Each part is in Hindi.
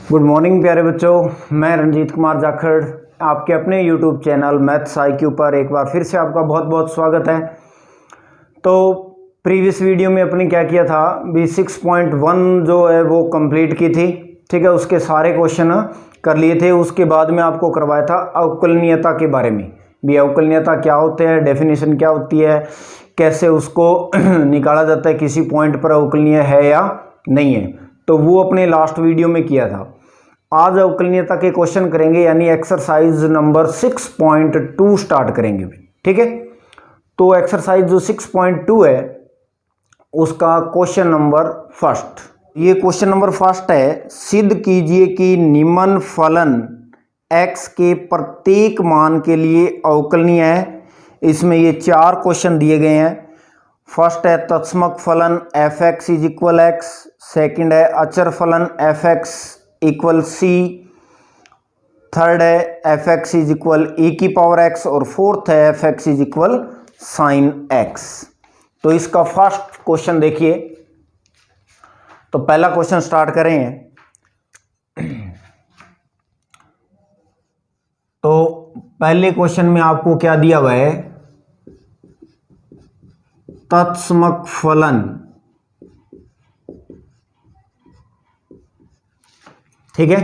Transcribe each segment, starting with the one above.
गुड मॉर्निंग प्यारे बच्चों, मैं रंजीत कुमार जाखड़ आपके अपने यूट्यूब चैनल मैथ्स IQ पर एक बार फिर से आपका बहुत बहुत स्वागत है। तो प्रीवियस वीडियो में अपने क्या किया था, भी 6.1 जो है वो कंप्लीट की थी, ठीक है। उसके सारे क्वेश्चन कर लिए थे। उसके बाद में आपको करवाया था अवकलनीयता के बारे में, भी अवकलनीयता क्या होते हैं, डेफिनेशन क्या होती है, कैसे उसको निकाला जाता है, किसी पॉइंट पर अवकलनीय है या नहीं है। तो वो अपने लास्ट वीडियो में किया था। आज अवकलनीयता के क्वेश्चन करेंगे, यानी एक्सरसाइज नंबर 6.2 स्टार्ट करेंगे, ठीक है। तो एक्सरसाइज जो 6.2 है उसका क्वेश्चन नंबर फर्स्ट, ये क्वेश्चन नंबर फर्स्ट है। सिद्ध कीजिए कि निम्न फलन x के प्रत्येक मान के लिए अवकलनीय है। इसमें ये 4 क्वेश्चन दिए गए हैं। फर्स्ट है तत्समक फलन f(x) = x, सेकंड है अचर फलन f(x) = c, थर्ड है f(x) = e⁻x और फोर्थ है f(x) = sin x। तो इसका फर्स्ट क्वेश्चन देखिए। तो पहला क्वेश्चन स्टार्ट करें। तो पहले क्वेश्चन में आपको क्या दिया हुआ है, तत्समक फलन, ठीक है।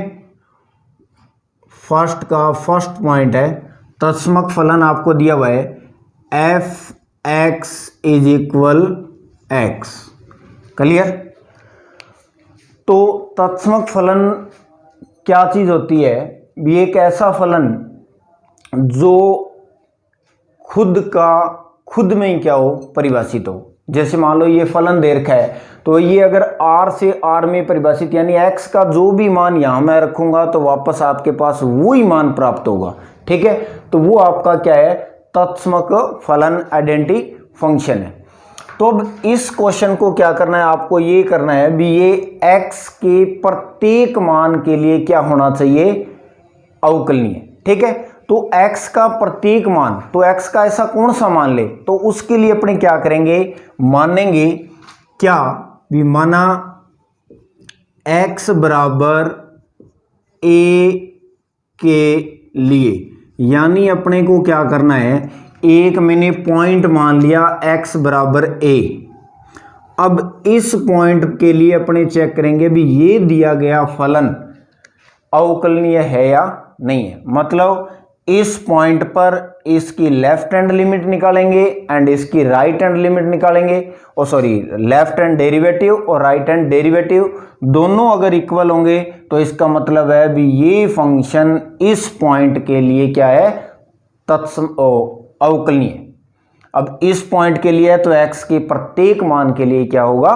फर्स्ट का फर्स्ट पॉइंट है तत्समक फलन आपको दिया हुआ है f(x) = x, क्लियर। तो तत्समक फलन क्या चीज होती है, भी एक ऐसा फलन जो खुद में ही क्या हो, परिभाषित हो। जैसे मान लो ये फलन दे रखा है, तो ये अगर r से r में परिभाषित, यानी x का जो भी मान यहां मैं रखूंगा तो वापस आपके पास वो ही मान प्राप्त होगा, ठीक है। तो वो आपका क्या है, तत्समक फलन आइडेंटिटी फंक्शन है। तो अब इस क्वेश्चन को क्या करना है, आपको ये करना है भी ये x के प्रत्येक मान के लिए क्या होना चाहिए, अवकलनीय, ठीक है। तो x का प्रत्येक मान, तो x का ऐसा कौन सा मान ले, तो उसके लिए अपने क्या करेंगे, मानेंगे क्या, भी माना x बराबर a के लिए, यानी अपने को क्या करना है, एक मैंने पॉइंट मान लिया x बराबर a। अब इस पॉइंट के लिए अपने चेक करेंगे भी ये दिया गया फलन अवकलनीय है या नहीं है। मतलब इस पॉइंट पर इसकी लेफ्ट हैंड लिमिट निकालेंगे एंड इसकी राइट हैंड लिमिट निकालेंगे, और सॉरी लेफ्ट हैंड डेरिवेटिव और राइट हैंड डेरिवेटिव दोनों अगर इक्वल होंगे तो इसका मतलब है भी ये फंक्शन इस पॉइंट के लिए क्या है, अवकलनीय। अब इस पॉइंट के लिए तो x के प्रत्येक मान के लिए क्या होगा,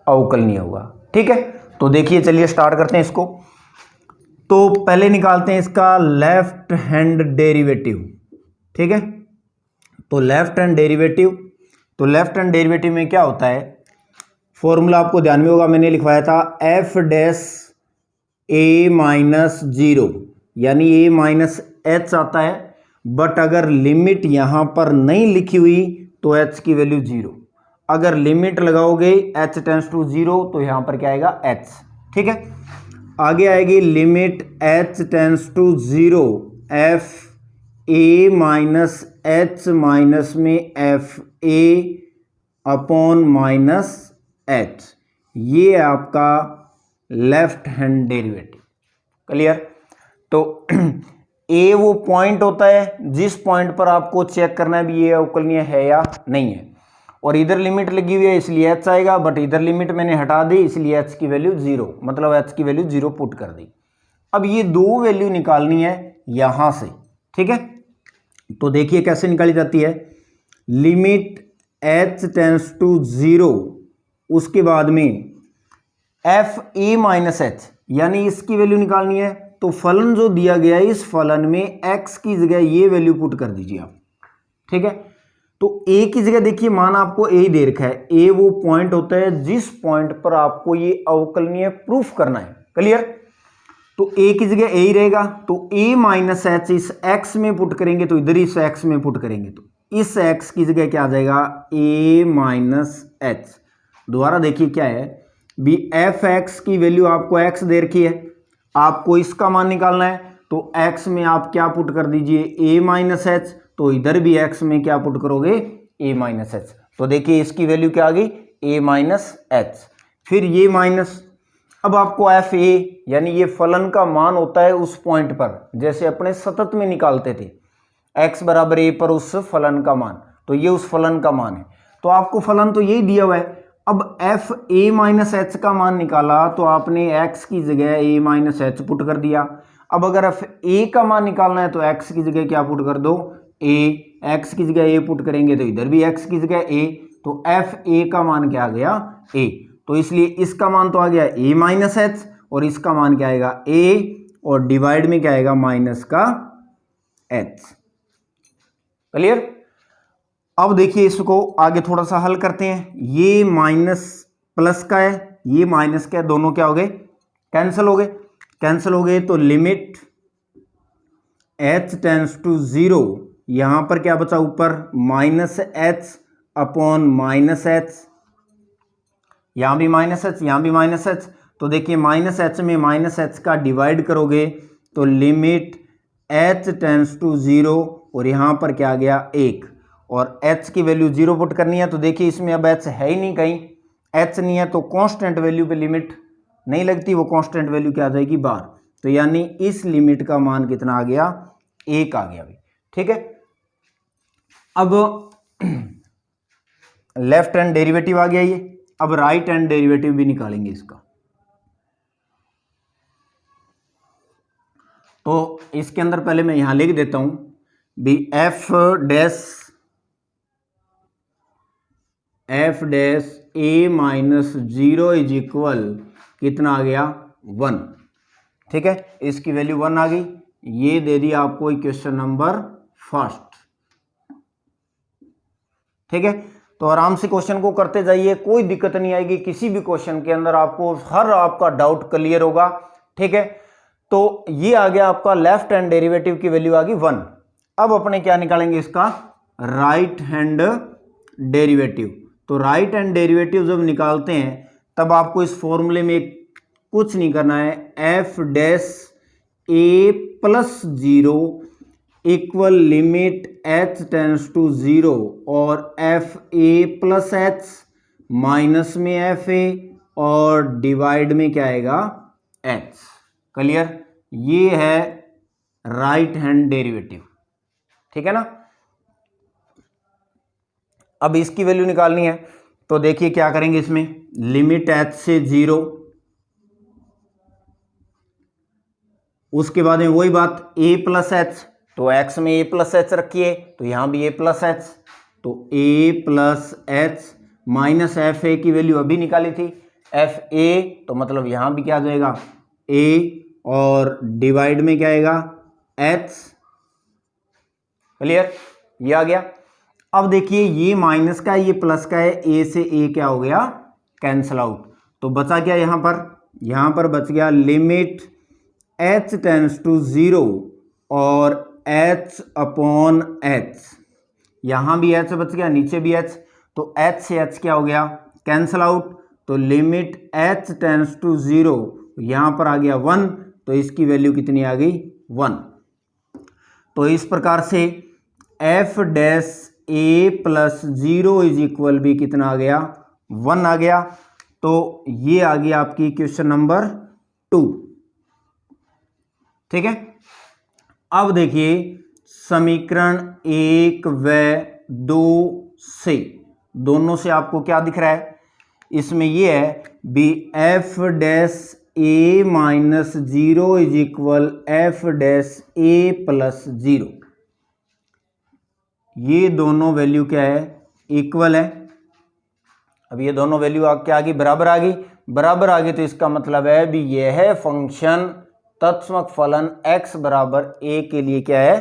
अवकलनीय होगा, ठीक है। तो देखिए, चलिए स्टार्ट करते हैं इसको। तो पहले निकालते हैं इसका लेफ्ट हैंड डेरिवेटिव, ठीक है। तो लेफ्ट हैंड डेरिवेटिव, तो लेफ्ट हैंड डेरिवेटिव में क्या होता है, फॉर्मूला आपको ध्यान में होगा, मैंने लिखवाया था f'(a-0), यानी a-h आता है, बट अगर लिमिट यहां पर नहीं लिखी हुई तो h की वैल्यू 0। अगर लिमिट लगाओगे h टेंड्स टू 0 तो यहां पर क्या आएगा, h, ठीक है। आगे आएगी limit h tends to 0 f(a-h) minus में f(a)/-h, ये आपका लेफ्ट हैंड डेरिवेटिव, क्लियर। तो a वो पॉइंट होता है जिस पॉइंट पर आपको चेक करना है भी ये अवकलनीय है या नहीं है, और इधर लिमिट लगी हुई है इसलिए h आएगा, बट इधर लिमिट मैंने हटा दी इसलिए h की वैल्यू 0, मतलब h की वैल्यू 0 पुट कर दी। अब ये दो वैल्यू निकालनी है यहां से, ठीक है। तो देखिए कैसे निकाली जाती है, लिमिट h टेंड्स टू 0, उसके बाद में f(a-h), यानी इसकी वैल्यू निकालनी है। तो फलन जो दिया गया है, इस फलन में x की जगह ये वैल्यू पुट कर दीजिए आप, ठीक है। तो a की जगह देखिए मान आपको a ही दे रखा है, a वो पॉइंट होता है जिस पॉइंट पर आपको ये अवकलनीय प्रूफ करना है, क्लियर। तो a की जगह a ही रहेगा, तो a-h इस x में पुट करेंगे तो इधर इस x में पुट करेंगे तो इस x की जगह क्या आ जाएगा, a-h। दोबारा देखिए क्या है, भी f(x) की वैल्यू आपको x दे रखी है, आपको इसका मान निकालना है तो x में आप क्या पुट कर दीजिए a माइनस एच, तो इधर भी x में क्या पुट करोगे a माइनस एच। तो देखिए इसकी वैल्यू क्या आ गई a माइनस एच। फिर ये माइनस, अब आपको एफ ए यानी ये फलन का मान होता है उस पॉइंट पर, जैसे अपने सतत में निकालते थे x बराबर a पर उस फलन का मान, तो ये उस फलन का मान है। तो आपको फलन तो यही दिया हुआ है। अब एफ ए माइनस एच का मान निकाला तो आपने x की जगह a माइनस एच पुट कर दिया। अब अगर एफ ए का मान निकालना है तो x की जगह क्या पुट कर दो a, x की जगह a पुट करेंगे तो इधर भी x की जगह a, तो एफ ए का मान क्या आ गया a। तो इसलिए इसका मान तो आ गया a माइनस एच और इसका मान क्या आएगा a, और डिवाइड में क्या आएगा माइनस का h। क्लियर। अब देखिए इसको आगे थोड़ा सा हल करते हैं। ये माइनस प्लस का है, ये माइनस का है, दोनों क्या हो गए कैंसिल हो गए। कैंसिल हो गए तो लिमिट h टेंड्स टू 0, यहां पर क्या बचा ऊपर minus h upon minus h, यहां भी माइनस h यहां भी माइनस h। तो देखिए माइनस h में माइनस h का डिवाइड करोगे तो लिमिट h टेंड्स टू 0 और यहां पर क्या आ गया 1, और h की वैल्यू 0 पुट करनी है। तो देखिए इसमें अब h है ही नहीं, कहीं h नहीं है तो कांस्टेंट वैल्यू पे लिमिट नहीं लगती, वो कांस्टेंट वैल्यू क्या आ जाएगी बाहर। तो यानी इस लिमिट का मान कितना आ गया 1 आ गया। ठीक है। अब लेफ्ट हैंड डेरिवेटिव आ गया ये, अब राइट हैंड डेरिवेटिव भी निकालेंगे इसका। तो इसके अंदर पहले मैं यहां लिख देता हूं भी F dash A minus 0 is equal कितना आ गया 1। ठीक है, इसकी वैल्यू 1 आ गई। ये दे दिया आपको क्वेश्चन नंबर फर्स्ट। ठीक है, तो आराम से क्वेश्चन को करते जाइए, कोई दिक्कत नहीं आएगी किसी भी क्वेश्चन के अंदर, आपको हर आपका डाउट क्लियर होगा। ठीक है, तो ये आ गया आपका लेफ्ट हैंड डेरिवेटिव की वैल्यू आ गई 1। अब अपने क्या निकालेंगे इसका राइट हैंड डेरिवेटिव। तो राइट हैंड डेरिवेटिव जब निकालते हैं तब आपको इस फॉर्मूले में कुछ नहीं करना है, F dash A plus 0 equal limit h tends to 0 और F A plus H minus में एफ ए और डिवाइड में क्या आएगा h। क्लियर, ये है राइट हैंड डेरिवेटिव। ठीक है ना। अब इसकी वैल्यू निकालनी है तो देखिए क्या करेंगे, इसमें लिमिट h से 0, उसके बाद में वही बात a प्लस एच, तो x में a प्लस एच रखिए तो यहां भी a प्लस एच, तो a plus H minus F ए की वैल्यू अभी निकाली थी एफ ए, तो मतलब यहां भी क्या आ जाएगा a और डिवाइड में क्या आएगा h। क्लियर, ये आ गया। अब देखिए ये माइनस का है ये प्लस का है, a से a क्या हो गया कैंसल आउट, तो बचा क्या यहां पर बच गया लिमिट h टेंड्स टू 0 और h अपॉन h, यहां भी h बच गया नीचे भी h, तो h से h क्या हो गया कैंसल आउट, तो लिमिट h टेंड्स टू 0 यहां पर आ गया 1, तो इसकी वैल्यू कितनी आ गई 1। तो इस प्रकार से F dash A plus 0 is equal भी कितना आ गया 1 आ गया। तो ये आ गया आपकी क्वेश्चन नंबर 2। ठीक है, अब देखिए समीकरण 1 व 2 से, दोनों से आपको क्या दिख रहा है, इसमें ये है बी F dash A minus 0 is equal F dash A plus 0, ये दोनों वैल्यू क्या है इक्वल है। अब ये दोनों वैल्यू क्या आ गई बराबर आ गई, बराबर आ गई तो इसका मतलब है भी यह फंक्शन तत्समक फलन x बराबर a के लिए क्या है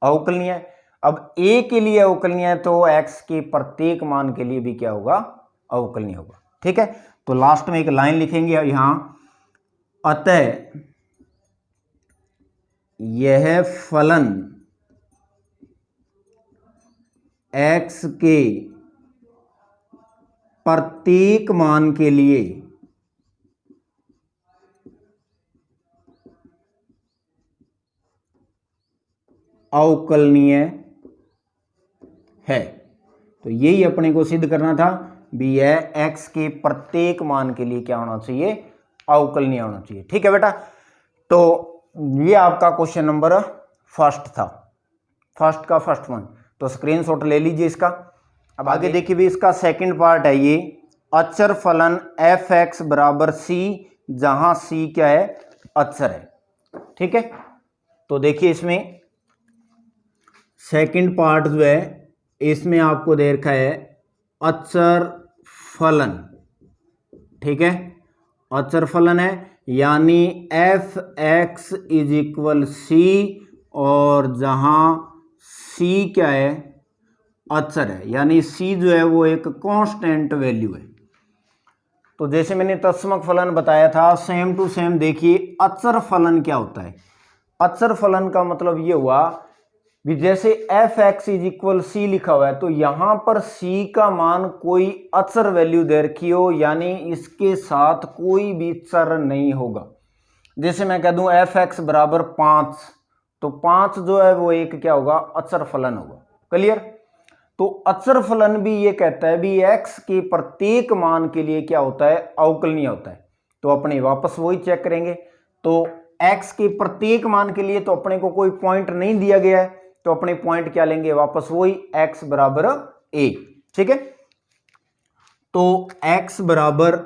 अवकलनीय है। अब a के लिए अवकलनीय है तो x के प्रत्येक मान के लिए भी क्या होगा अवकलनीय होगा। ठीक है, तो लास्ट में एक लाइन लिखेंगे यहां, अतः यह फलन x के प्रत्येक मान के लिए अवकलनीय है। तो यही अपने को सिद्ध करना था भी यह x के प्रत्येक मान के लिए क्या होना चाहिए, अवकलनीय होना चाहिए। ठीक है बेटा, तो ये आपका क्वेश्चन नंबर फर्स्ट था, फर्स्ट का फर्स्ट वन। तो स्क्रीनशॉट ले लीजिए इसका। अब आगे देखिए भी इसका सेकंड पार्ट है ये, अचर फलन एफ एक्स बराबर सी, जहां सी क्या है, अचर है। ठीक है, तो देखिए इसमें सेकंड पार्ट जो है इसमें आपको दे रखा है अचर फलन। ठीक है, अचर फलन है यानी F x is equal C, और जहां सी क्या है, अचर है, यानी सी जो है वो एक कांस्टेंट वैल्यू है। तो जैसे मैंने तत्समक फलन बताया था, सेम टू सेम देखिए अचर फलन क्या होता है। अचर फलन का मतलब ये हुआ भी जैसे F x is equal C लिखा हुआ है, तो यहां पर सी का मान कोई अचर वैल्यू दे रखी हो, यानी इसके साथ कोई भी चर नहीं होगा। जैसे मैं कह दूं एफ एक्स बराबर 5, तो 5 जो है वो एक क्या होगा, अचर फलन होगा। क्लियर? तो अचर फलन भी ये कहता है भी x के प्रत्येक मान के लिए क्या होता है, अवकलनीय होता है। तो अपने वापस वही चेक करेंगे। तो x के प्रत्येक मान के लिए तो अपने को कोई पॉइंट नहीं दिया गया है, तो अपने पॉइंट क्या लेंगे, वापस वही x बराबर a। ठीक है, तो x बराबर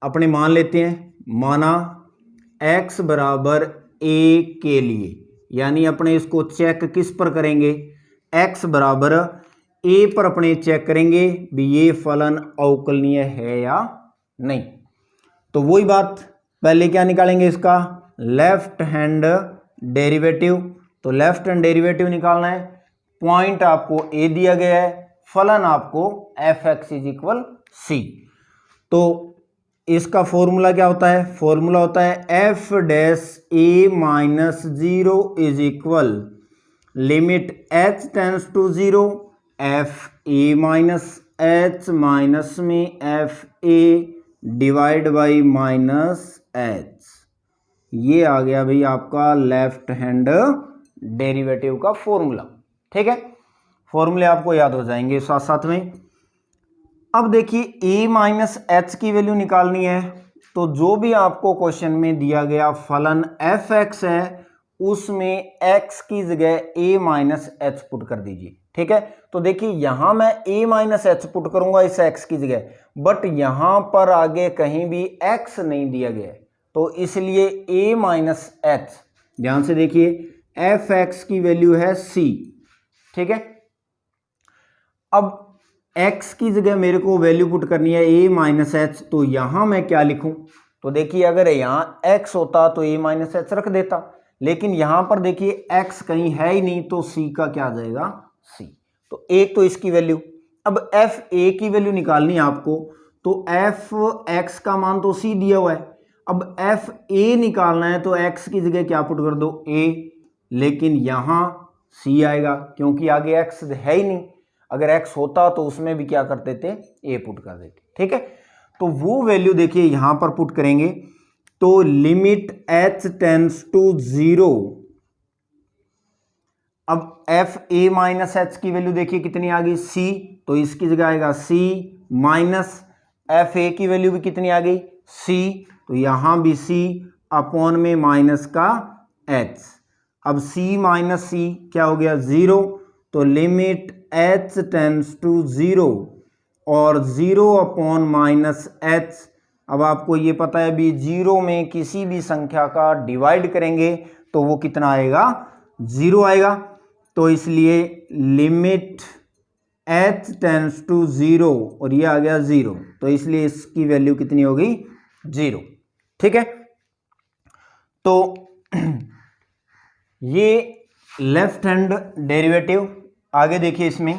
अपने मान लेते हैं, माना x बराबर a के लिए, यानी अपने इसको चेक किस पर करेंगे, x बराबर a पर अपने चेक करेंगे भी ये फलन अवकलनीय है या नहीं। तो वही बात, पहले क्या निकालेंगे इसका, लेफ्ट हैंड डेरिवेटिव। तो लेफ्ट हैंड डेरिवेटिव निकालना है, पॉइंट आपको a दिया गया है, फलन आपको f x is equal c. तो इसका फॉर्मूला क्या होता है, फॉर्मूला होता है F dash A minus 0 is equal limit h tends to 0 F A minus H minus में F A divide by minus h. ये आ गया भाई आपका लेफ्ट हैंड डेरिवेटिव का फॉर्मूला। ठीक है, फॉर्मूले आपको याद हो जाएंगे साथ साथ में। अब देखिए a माइनस एच की वैल्यू निकालनी है, तो जो भी आपको क्वेश्चन में दिया गया फलन एफ एक्स है, उसमें x की जगह a माइनस एच पुट कर दीजिए। ठीक है, तो देखिए यहां मैं a माइनस एच पुट करूंगा इस x की जगह, बट यहां पर आगे कहीं भी x नहीं दिया गया है, तो इसलिए a माइनस एच, ध्यान से देखिए एफ एक्स की वैल्यू है c। ठीक है, अब x की जगह मेरे को वैल्यू पुट करनी है a माइनस एच, तो यहां मैं क्या लिखूं, तो देखिए अगर यहां x होता तो a माइनस एच रख देता, लेकिन यहां पर देखिए x कहीं है ही नहीं, तो c का क्या आ जाएगा, c। तो एक तो इसकी वैल्यू। अब एफ ए की वैल्यू निकालनी है आपको, तो एफ एक्स का मान तो c दिया हुआ है, अब एफ ए निकालना है तो x की जगह क्या पुट कर दो, a, लेकिन यहां c आएगा क्योंकि आगे x है ही नहीं। अगर x होता तो उसमें भी क्या कर देते, a पुट कर देते। ठीक है, तो वो वैल्यू देखिए यहां पर पुट करेंगे, तो लिमिट h टेंड्स टू 0। अब एफ ए माइनस एच की वैल्यू देखिए कितनी आ गई, c, तो इसकी जगह आएगा c माइनस एफ ए की वैल्यू भी कितनी आ गई, c, तो यहां भी c अपॉन में माइनस का h। अब c माइनस c क्या हो गया, 0, तो लिमिट h टेंड्स टू 0 और 0 अपॉन माइनस h। अब आपको ये पता है भी 0 में किसी भी संख्या का डिवाइड करेंगे तो वो कितना आएगा, 0 आएगा, तो इसलिए लिमिट h टेंड्स टू 0 और ये आ गया 0, तो इसलिए इसकी वैल्यू कितनी हो गई, 0। ठीक है, तो ये लेफ्ट हैंड डेरिवेटिव। आगे देखिए इसमें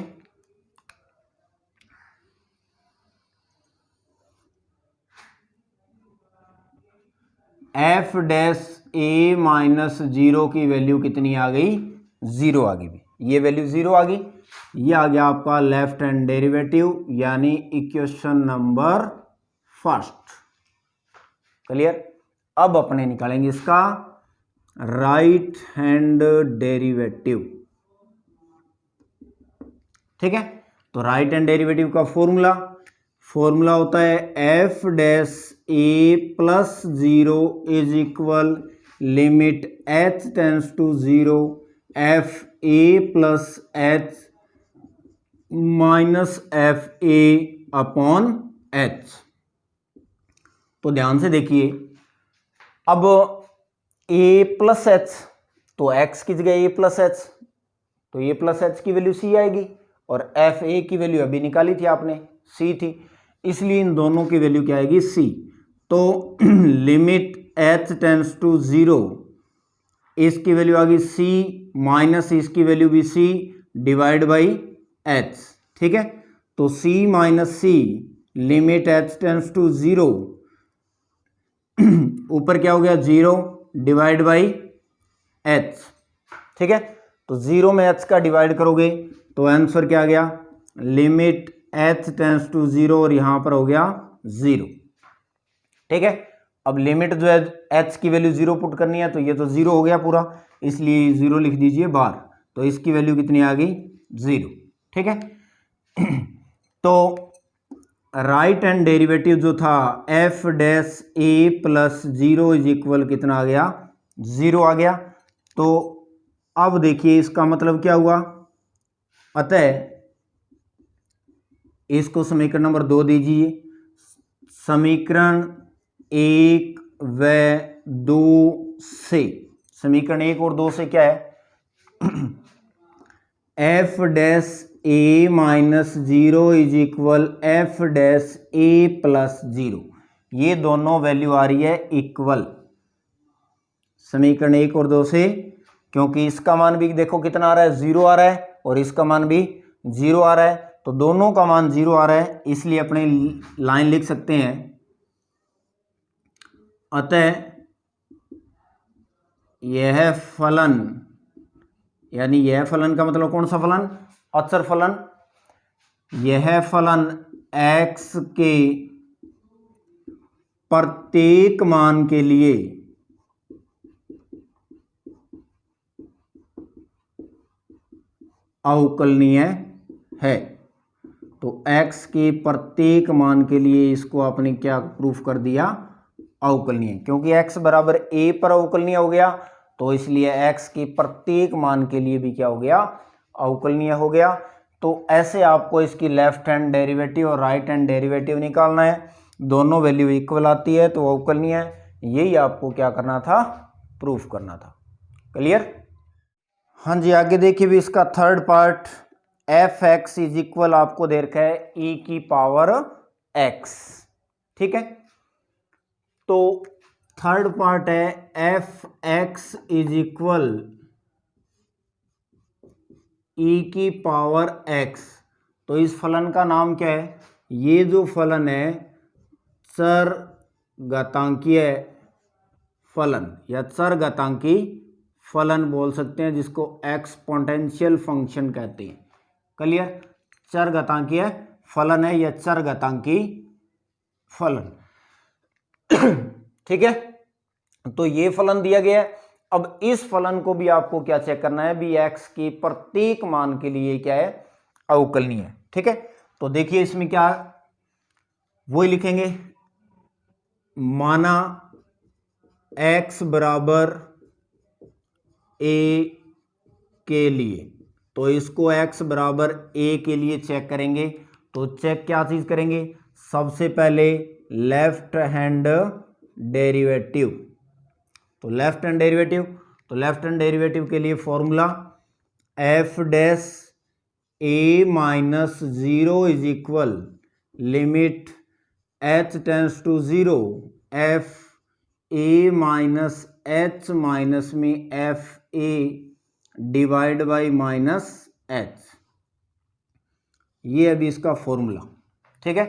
एफ डैश ए माइनस 0 की वैल्यू कितनी आ गई, 0 आ गई, ये वैल्यू 0 आ गई। ये आ गया आपका लेफ्ट हैंड डेरिवेटिव, यानी इक्वेशन नंबर फर्स्ट। क्लियर? अब अपने निकालेंगे इसका राइट हैंड डेरिवेटिव। ठीक है। तो राइट हैंड डेरिवेटिव का फॉर्मूला होता है F dash A plus 0 is equal limit H tends to 0 F A plus H minus F A upon H. तो ध्यान से देखिए, अब ए प्लस एच, तो एक्स की जगह ए प्लस एच, तो ए प्लस एच की वैल्यू सी आएगी, और एफ ए की वैल्यू अभी निकाली थी आपने, सी थी, इसलिए इन दोनों की वैल्यू क्या आएगी, सी। तो लिमिट एच टेंस टू 0, इसकी वैल्यू आ गई सी माइनस इसकी वैल्यू भी सी डिवाइड बाई एच, ठीक है। तो c minus c limit H tends to 0, ऊपर क्या हो गया 0 डिवाइड बाई एच, ठीक है। तो 0 में एच का डिवाइड करोगे तो आंसर क्या आ गया, लिमिट एच टेंस टू 0, और यहां पर हो गया 0, ठीक है। अब लिमिट जो है एच की वैल्यू 0 पुट करनी है, तो ये तो 0 हो गया पूरा, इसलिए 0 लिख दीजिए बाहर, तो इसकी वैल्यू कितनी आ गई, 0, ठीक है। तो राइट हैंड डेरिवेटिव जो था F dash A plus 0 is equal कितना आ गया, 0 आ गया। तो अब देखिए इसका मतलब क्या हुआ, अतः इसको समीकरण नंबर 2 दीजिए, समीकरण 1 व 2 से, समीकरण 1 और 2 से क्या है, F dash A minus 0 is equal F dash A plus 0, ये दोनों वैल्यू आ रही है इक्वल, समीकरण 1 और 2 से, क्योंकि इसका मान भी देखो कितना आ रहा है, 0 आ रहा है, और इसका मान भी 0 आ रहा है, तो दोनों का मान 0 आ रहा है, इसलिए अपने लाइन लिख सकते हैं, अतः यह फलन, यानी यह फलन का मतलब कौन सा फलन, अचर फलन, यह फलन x के प्रत्येक मान के लिए अवकलनीय है। तो x के प्रत्येक मान के लिए इसको आपने क्या प्रूफ कर दिया, अवकलनीय, क्योंकि x बराबर a पर अवकलनीय हो गया, तो इसलिए x के प्रत्येक मान के लिए भी क्या हो गया, अवकलनीय हो गया। तो ऐसे आपको इसकी लेफ्ट हैंड डेरिवेटिव और राइट हैंड डेरिवेटिव निकालना है, दोनों वैल्यू इक्वल आती है तो अवकलनीय है, यही आपको क्या करना था, प्रूफ करना था। क्लियर। हाँ जी, आगे देखिए भी इसका third part, F x is equal आपको दे रखा है e की पावर x, ठीक है। तो थर्ड पार्ट है F x is equal e की पावर x, तो इस फलन का नाम क्या है, ये जो फलन है चर घातांकीय फलन या चर घातांकी फलन बोल सकते हैं, जिसको एक्सपोनेंशियल फंक्शन कहते हैं। क्लियर, चर घातांकीय फलन है या चर घातांकी फलन, ठीक है। तो ये फलन दिया गया है, अब इस फलन को भी आपको क्या चेक करना है, भी x के प्रत्येक मान के लिए क्या है, अवकलनीय है, ठीक है। तो देखिए इसमें क्या, वही लिखेंगे, माना x बराबर a के लिए, तो इसको x बराबर a के लिए चेक करेंगे। तो चेक क्या चीज करेंगे, सबसे पहले लेफ्ट हैंड डेरिवेटिव, तो लेफ्ट हैंड डेरिवेटिव, तो लेफ्ट हैंड डेरिवेटिव के लिए formula F dash A minus 0 is equal limit H tends to 0 F A minus H minus में F A divide by minus h, ये अभी इसका फॉर्मूला, ठीक है।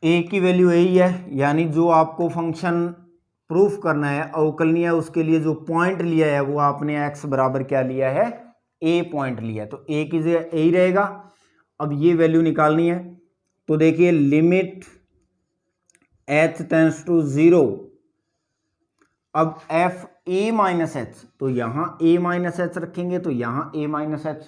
ए की वैल्यू यही है, यानी जो आपको फंक्शन प्रूफ करना है अवकलनीय, उसके लिए जो पॉइंट लिया है वो आपने x बराबर क्या लिया है, a पॉइंट लिया है, तो a की जगह a ही रहेगा। अब ये वैल्यू निकालनी है, तो देखिए लिमिट h टेंस टू 0, अब एफ ए माइनस एच, तो यहाँ a माइनस एच रखेंगे, तो यहाँ a माइनस एच,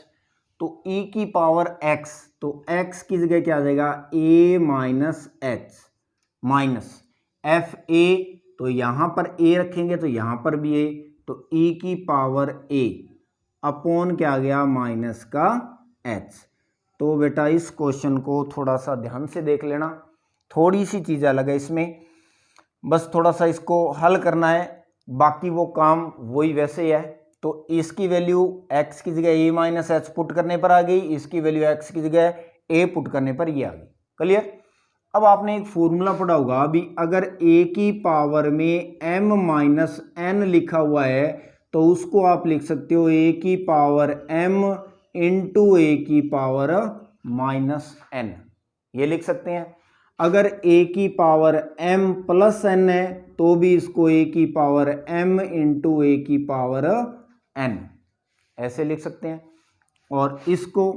तो e की पावर x, तो x की जगह क्या आ जाएगा a minus H minus F A, तो यहां पर a रखेंगे तो यहां पर भी a, तो e की पावर a अपॉन क्या आ गया माइनस का h। तो बेटा इस क्वेश्चन को थोड़ा सा ध्यान से देख लेना, थोड़ी सी चीज़ अलग है इसमें, बस थोड़ा सा इसको हल करना है, बाकी वो काम वही वैसे ही है। तो इसकी वैल्यू x की जगह a माइनस एच पुट करने पर आ गई, इसकी वैल्यू x की जगह a पुट करने पर ये आ गई। क्लियर। अब आपने एक फॉर्मूला पढ़ा होगा अभी, अगर a की पावर में m माइनस n लिखा हुआ है तो उसको आप लिख सकते हो a की पावर m इंटू a की पावर माइनस n, ये लिख सकते हैं। अगर a की पावर m प्लस n है तो भी इसको a की पावर m इंटू a की पावर n ऐसे लिख सकते हैं, और इसको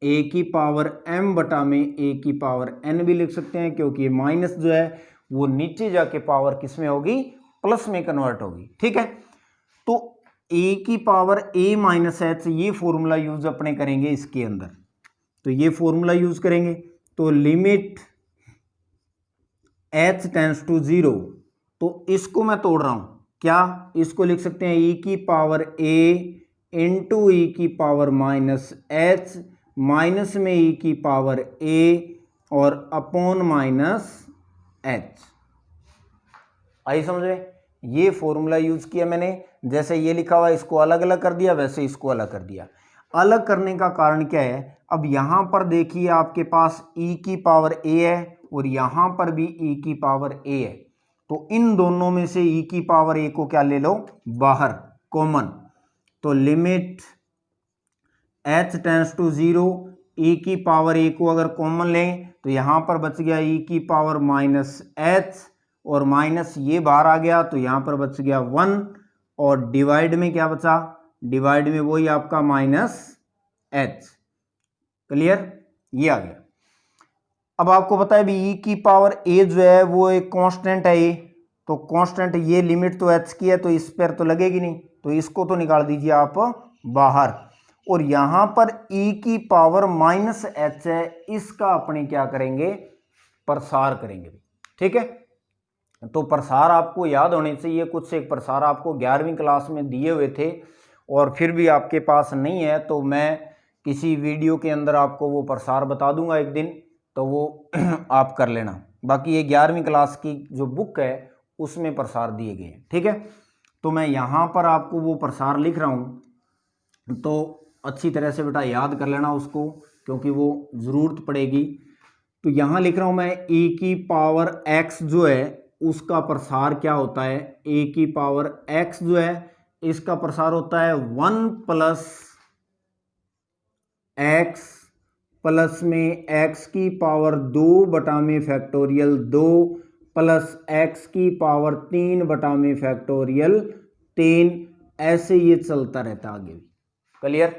a की पावर m बटा में a की पावर n भी लिख सकते हैं, क्योंकि माइनस जो है वो नीचे जाके पावर किस में होगी, प्लस में कन्वर्ट होगी। ठीक है, तो a की पावर a माइनस एच, ये फॉर्मूला यूज अपने करेंगे इसके अंदर, तो ये फॉर्मूला यूज करेंगे। तो लिमिट h टेंड्स टू 0, तो इसको मैं तोड़ रहा हूं, क्या इसको लिख सकते हैं e की पावर a इंटू e की पावर माइनस h, माइनस में e की पावर a और अपॉन माइनस h। आई समझ में, ये फॉर्मूला यूज किया मैंने, जैसे ये लिखा हुआ है इसको अलग अलग कर दिया, वैसे इसको अलग कर दिया। अलग करने का कारण क्या है, अब यहां पर देखिए आपके पास e की पावर a है और यहां पर भी e की पावर a है, तो इन दोनों में से e की पावर a को क्या ले लो बाहर कॉमन, तो limit h tends to 0, e की पावर a को अगर कॉमन लें तो यहां पर बच गया e की पावर माइनस h, और माइनस ये बाहर आ गया तो यहां पर बच गया 1, और डिवाइड में क्या बचा, डिवाइड में वही आपका माइनस h। क्लियर, ये आ गया। अब आपको पता है भी e की पावर a जो है वो एक कांस्टेंट है, तो कांस्टेंट, ये लिमिट तो h की है तो इस पर तो लगेगी नहीं, तो इसको तो निकाल दीजिए आप बाहर, और यहां पर e की पावर माइनस h है, इसका अपने क्या करेंगे प्रसार करेंगे। ठीक है, तो प्रसार आपको याद होने चाहिए, कुछ एक प्रसार आपको 11वीं क्लास में दिए हुए थे और फिर भी आपके पास नहीं है, तो मैं किसी वीडियो के अंदर आपको वो प्रसार बता दूंगा एक दिन, तो वो आप कर लेना। बाकी ये 11वीं क्लास की जो बुक है उसमें प्रसार दिए गए हैं। ठीक है, तो मैं यहाँ पर आपको वो प्रसार लिख रहा हूँ, तो अच्छी तरह से बेटा याद कर लेना उसको, क्योंकि वो ज़रूरत पड़ेगी। तो यहाँ लिख रहा हूँ मैं e की पावर x जो है उसका प्रसार क्या होता है, a की पावर x जो है इसका प्रसार होता है 1 प्लस x प्लस में x की पावर 2 बटा में फैक्टोरियल 2 प्लस x की पावर 3 बटा में फैक्टोरियल 3, ऐसे ये चलता रहता आगे भी। क्लियर,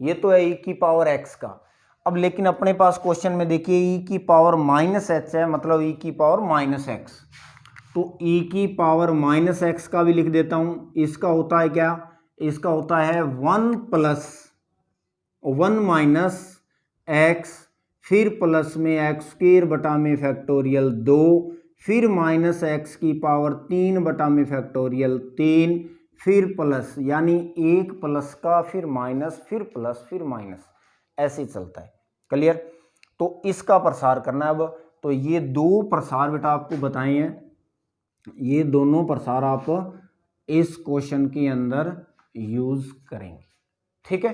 ये तो है e की पावर x का। अब लेकिन अपने पास क्वेश्चन में देखिए e की पावर माइनस h है, मतलब e की पावर माइनस x, तो e की पावर माइनस x का भी लिख देता हूं। इसका होता है क्या, इसका होता है 1 प्लस 1 माइनस x, फिर प्लस में x स्क्वायर बटा में फैक्टोरियल 2, फिर माइनस x की पावर 3 बटा में फैक्टोरियल 3, फिर प्लस, यानी एक प्लस का फिर माइनस फिर प्लस फिर माइनस, ऐसे चलता है। क्लियर, तो इसका प्रसार करना है अब। तो ये दो प्रसार बेटा आपको बताए हैं, ये दोनों प्रसार आप इस क्वेश्चन के अंदर यूज करेंगे। ठीक है,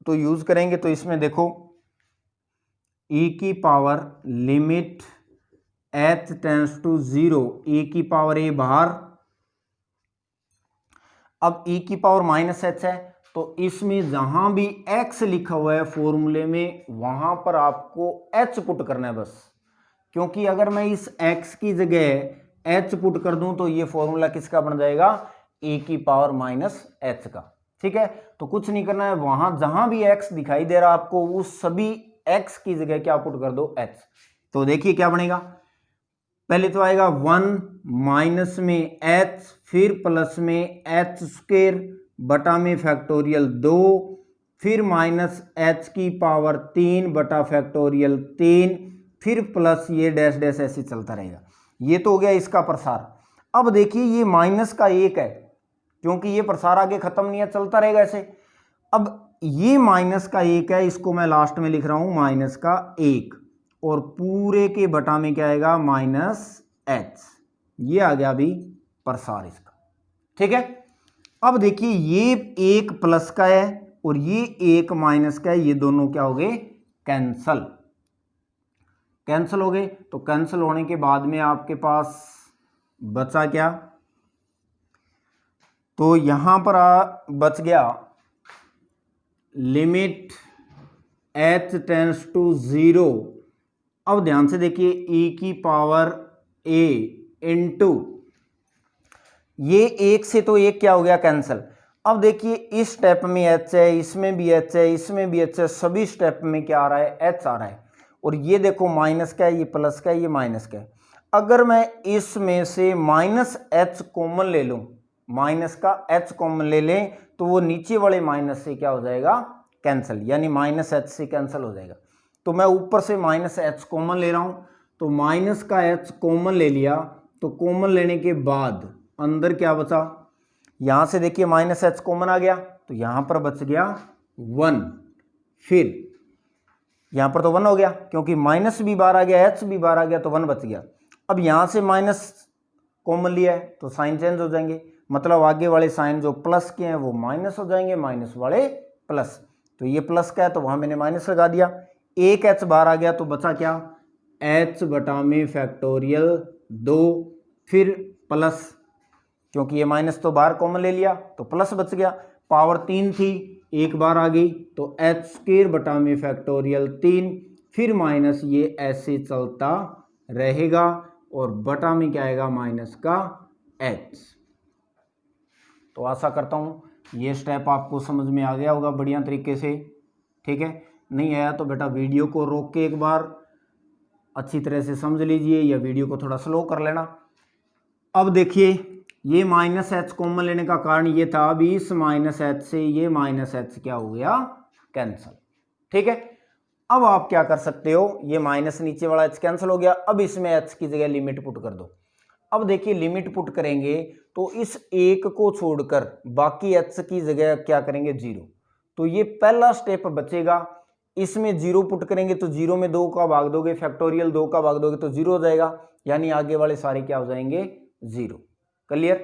तो यूज करेंगे, तो इसमें देखो e की power limit h tends to 0, e की पावर a बाहर, अब e की पावर माइनस h है, तो इसमें जहां भी x लिखा हुआ है फॉर्मूले में वहां पर आपको h पुट करना है बस, क्योंकि अगर मैं इस x की जगह h पुट कर दूं तो ये फॉर्मूला किसका बन जाएगा, e की पावर माइनस h का। ठीक है, तो कुछ नहीं करना है, वहां जहां भी x दिखाई दे रहा है आपको उस सभी x की जगह क्या पुट कर दो h। तो देखिए क्या बनेगा, पहले तो आएगा 1 माइनस में h, फिर प्लस में h स्क्वायर बटा में फैक्टोरियल 2, फिर माइनस एच की पावर 3 बटा फैक्टोरियल 3, फिर प्लस ये डैश डैश ऐसे चलता रहेगा। ये तो हो गया इसका प्रसार। अब देखिए ये माइनस का 1 है, क्योंकि ये प्रसार आगे खत्म नहीं है, चलता रहेगा ऐसे। अब ये माइनस का 1 है, इसको मैं लास्ट में लिख रहा हूं माइनस का 1, और पूरे के बटा में क्या आएगा माइनस एच। ये आ गया अभी प्रसार इसका, ठीक है। अब देखिए ये एक प्लस का है और ये एक माइनस का है, ये दोनों क्या हो गए कैंसल, कैंसल हो गए। तो कैंसल होने के बाद में आपके पास बचा क्या, तो यहां पर बच गया लिमिट h टेंड्स टू 0। अब ध्यान से देखिए e की पावर a इंटू ये एक से तो एक क्या हो गया कैंसल। अब देखिए इस स्टेप में h है, इसमें भी h है, इसमें भी h है, सभी स्टेप में क्या आ रहा है h आ रहा है। और ये देखो माइनस का है, ये प्लस का है, ये माइनस का है। अगर मैं इसमें से माइनस h कॉमन ले लूं, माइनस का h कॉमन ले लें, तो वो नीचे वाले माइनस से क्या हो जाएगा कैंसिल, यानी माइनस h से कैंसिल हो जाएगा। तो मैं ऊपर से माइनस h कॉमन ले रहा हूं, तो माइनस का h कॉमन ले लिया, तो कॉमन लेने के बाद अंदर क्या बचा, यहां से देखिए माइनस h कॉमन आ गया, तो यहां पर बच गया 1, फिर यहां पर तो 1 हो गया, क्योंकि माइनस भी बाहर आ गया, h भी बाहर आ गया, तो 1 बच गया। अब यहां से माइनस कॉमन लिया है तो साइन चेंज हो जाएंगे, मतलब आगे वाले साइन जो प्लस के हैं वो माइनस हो जाएंगे, माइनस वाले प्लस। तो ये प्लस का है तो वहां मैंने माइनस लगा दिया, एक h बाहर आ गया, तो बचा क्या h बटा में फैक्टोरियल 2, फिर प्लस, क्योंकि ये माइनस तो बाहर कॉमन ले लिया तो प्लस बच गया, पावर 3 थी एक बार आ गई, तो h स्क्वायर बटा में फैक्टोरियल 3, फिर माइनस ये ऐसे चलता रहेगा, और बटा में क्या आएगा माइनस का h। तो आशा करता हूँ ये स्टेप आपको समझ में आ गया होगा बढ़िया तरीके से, ठीक है। नहीं आया तो बेटा वीडियो को रोक के एक बार अच्छी तरह से समझ लीजिए, या वीडियो को थोड़ा स्लो कर लेना। अब देखिए ये माइनस एच कॉमन लेने का कारण ये था, अभी इस माइनस एच से ये माइनस एच क्या हो गया कैंसिल, ठीक है। अब आप क्या कर सकते हो, ये माइनस नीचे वाला एच कैंसिल हो गया, अब इसमें एच की जगह लिमिट पुट कर दो। अब देखिए लिमिट पुट करेंगे तो इस एक को छोड़कर बाकी एच की जगह क्या करेंगे 0, तो ये पहला स्टेप बचेगा। इसमें 0 पुट करेंगे तो 0 में 2 का भाग दोगे, फैक्टोरियल 2 का भाग दोगे तो 0 हो जाएगा, यानी आगे वाले सारे क्या हो जाएंगे 0। क्लियर।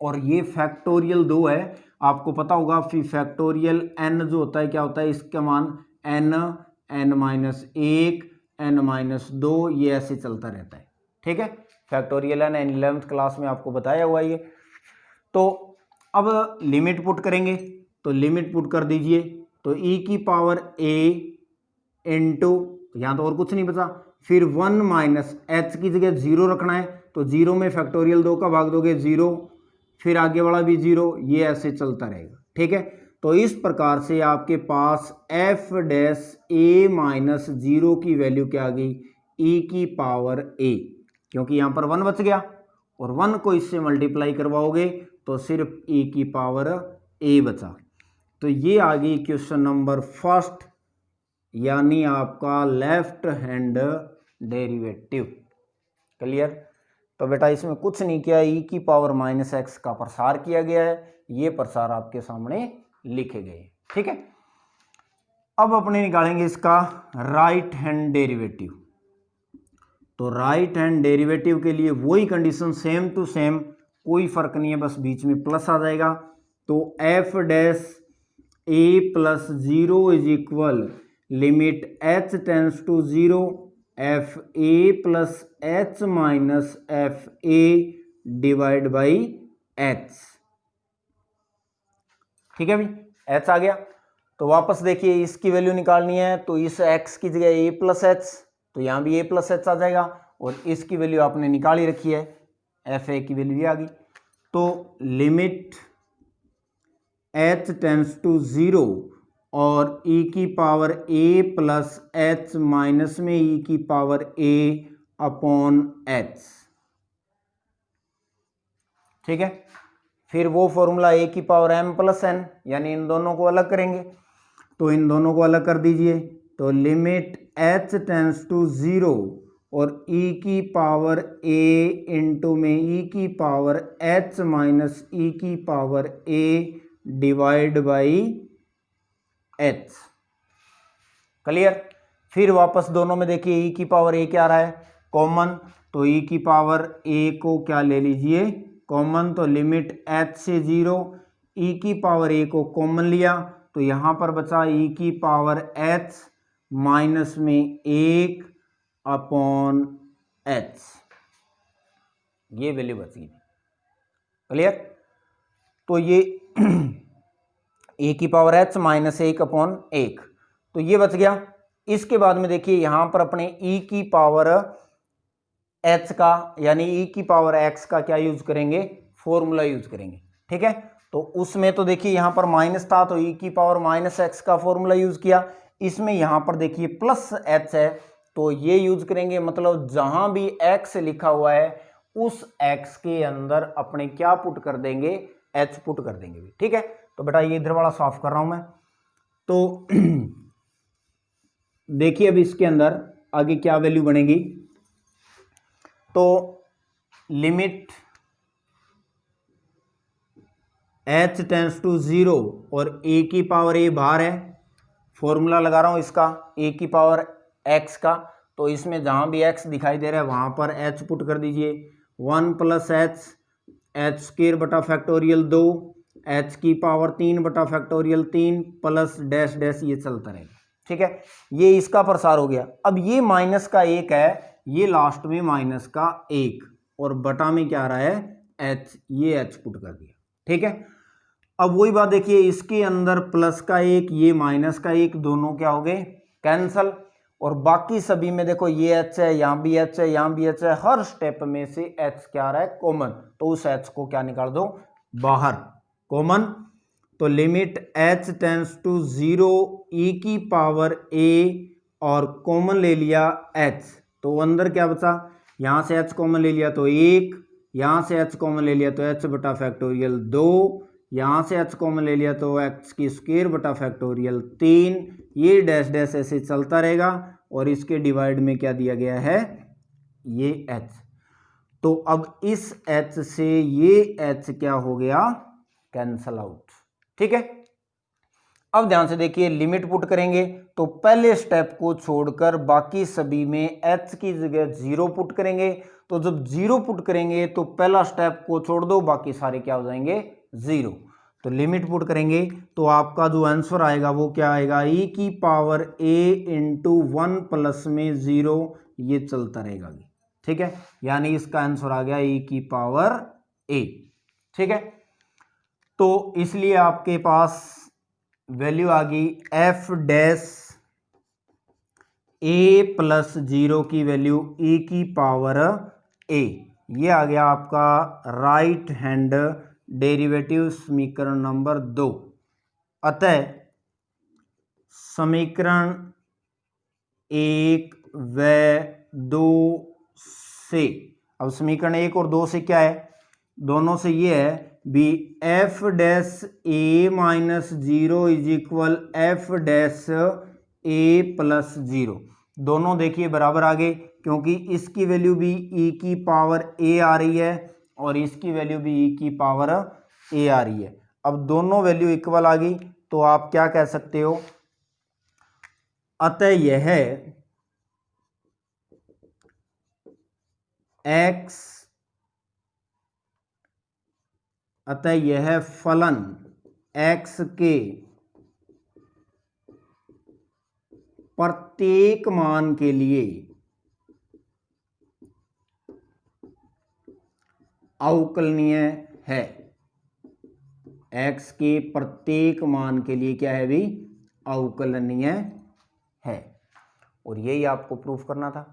और ये फैक्टोरियल 2 है, आपको पता होगा फिर फैक्टोरियल n जो होता है क्या होता है, इसका मान n, n-1, n-2, ये ऐसे चलता रहता है, ठीक है। फैक्टोरियल n 11th क्लास में आपको बताया हुआ ये। तो अब लिमिट पुट करेंगे, तो लिमिट पुट कर दीजिए, तो e की पावर a इंटू, यहाँ तो और कुछ नहीं बचा, फिर 1 माइनस एच की जगह 0 रखना है, तो 0 में फैक्टोरियल 2 का भाग दोगे 0, फिर आगे वाला भी 0, ये ऐसे चलता रहेगा, ठीक है। तो इस प्रकार से आपके पास f डैश a माइनस 0 की वैल्यू क्या आ गई e की पावर a, क्योंकि यहाँ पर 1 बच गया, और 1 को इससे मल्टीप्लाई करवाओगे तो सिर्फ e की पावर a बचा। तो ये आ गई क्वेश्चन नंबर फर्स्ट, यानी आपका लेफ्ट हैंड डेरिवेटिव। क्लियर। तो बेटा इसमें कुछ नहीं किया, e की पावर माइनस एक्स का प्रसार किया गया है, ये प्रसार आपके सामने लिखे गए, ठीक है। अब अपने निकालेंगे इसका राइट हैंड डेरिवेटिव। तो राइट हैंड डेरिवेटिव के लिए वही कंडीशन सेम टू सेम, कोई फर्क नहीं है, बस बीच में प्लस आ जाएगा। तो f dash a plus 0 is equal limit h tends to 0 F A plus H minus F A divide by H, ठीक है भाई, एच आ गया। तो वापस देखिए इसकी वैल्यू निकालनी है, तो इस x की जगह a प्लस एच, तो यहां भी a प्लस एच आ जाएगा, और इसकी वैल्यू आपने निकाली रखी है, एफ ए की वैल्यू आ गई। तो लिमिट h टेंस टू 0 और e की power a plus H minus में e की पावर a अपॉन h, ठीक है। फिर वो फॉर्मूला a की पावर m प्लस n, यानी इन दोनों को अलग करेंगे, तो इन दोनों को अलग कर दीजिए, तो लिमिट h टेंस टू 0 और e की पावर a इंटू में e की पावर h माइनस e की power a divide by h। Clear. फिर वापस दोनों में देखिए e की पावर a क्या आ रहा है, कॉमन, तो e की पावर a को क्या ले लीजिए, कॉमन, तो लिमिट h से 0, e की पावर a को कॉमन लिया, तो यहां पर बचा e की पावर h माइनस में 1 अपॉन h, ये वैल्यू बच गई। क्लियर। तो ये a की पावर h माइनस 1 अपॉन 1, तो ये बच गया। इसके बाद में देखिए यहां पर अपने e की पावर h का यानी e की पावर x का क्या यूज करेंगे, फॉर्मूला यूज करेंगे। ठीक है, तो उसमें तो देखिए यहां पर माइनस था तो e की पावर माइनस x का फॉर्मूला यूज किया। इसमें यहां पर देखिए प्लस h है तो ये यूज करेंगे, मतलब जहां भी x लिखा हुआ है उस x के अंदर अपने क्या पुट कर देंगे, h पुट कर देंगे। ठीक है, तो बेटा ये इधर वाला साफ कर रहा हूं मैं। तो देखिए अब इसके अंदर आगे क्या वैल्यू बनेगी, तो लिमिट h टेंस टू 0 और a की पावर a बाहर है, फॉर्मूला लगा रहा हूं इसका a की पावर x का, तो इसमें जहां भी x दिखाई दे रहा है वहां पर h पुट कर दीजिए। 1 प्लस h स्क्वायर बटा फैक्टोरियल 2, h की पावर 3 बटा फैक्टोरियल 3 प्लस डैश डैश, ये चलता रहेगा। ठीक है, ये इसका प्रसार हो गया। अब ये माइनस का 1 है, ये लास्ट में माइनस का 1 और बटा में क्या आ रहा है h, ये h पुट कर दिया। ठीक है, अब वही बात देखिए इसके अंदर प्लस का 1 ये माइनस का 1 दोनों क्या हो गए, कैंसल, और बाकी सभी में देखो ये h है, यहाँ भी h है, यहाँ भी h है, हर स्टेप में से h क्या आ रहा है, कॉमन, तो उस h को क्या निकाल दो, बाहर, कॉमन। तो limit h tends to 0 e की पावर a और कॉमन ले लिया h, तो अंदर क्या बचा, यहां से h कॉमन ले लिया तो 1, यहां से h कॉमन ले लिया तो h बटा फैक्टोरियल 2, यहां से h कॉमन ले लिया तो x की स्क्वायर बटा फैक्टोरियल 3, ये डैश डैश ऐसे चलता रहेगा और इसके डिवाइड में क्या दिया गया है, ये h। तो अब इस h से ये h क्या हो गया, कैंसल आउट। ठीक है, अब ध्यान से देखिए लिमिट पुट करेंगे तो पहले स्टेप को छोड़कर बाकी सभी में h की जगह 0 पुट करेंगे, तो जब 0 पुट करेंगे तो पहला स्टेप को छोड़ दो, बाकी सारे क्या हो जाएंगे, 0। तो लिमिट पुट करेंगे तो आपका जो आंसर आएगा वो क्या आएगा, e की पावर a इंटू 1 प्लस में 0, ये चलता रहेगा। ठीक है, यानी इसका आंसर आ गया e की पावर a। ठीक है, तो इसलिए आपके पास वैल्यू आ गई f डैश a प्लस 0 की वैल्यू e की पावर a, ये आ गया आपका राइट हैंड डेरिवेटिव समीकरण नंबर 2। अतः समीकरण 1 व 2 से, अब समीकरण 1 और 2 से क्या है, दोनों से ये है बी F dash A minus 0 is equal F dash A plus 0, दोनों देखिए बराबर आ गए क्योंकि इसकी वैल्यू भी e की पावर a आ रही है और इसकी वैल्यू भी e की पावर a आ रही है। अब दोनों वैल्यू इक्वल आ गई तो आप क्या कह सकते हो, अतः यह x, अतः यह फलन x के प्रत्येक मान के लिए अवकलनीय है। x के प्रत्येक मान के लिए क्या है भी, अवकलनीय है, और यही आपको प्रूफ करना था।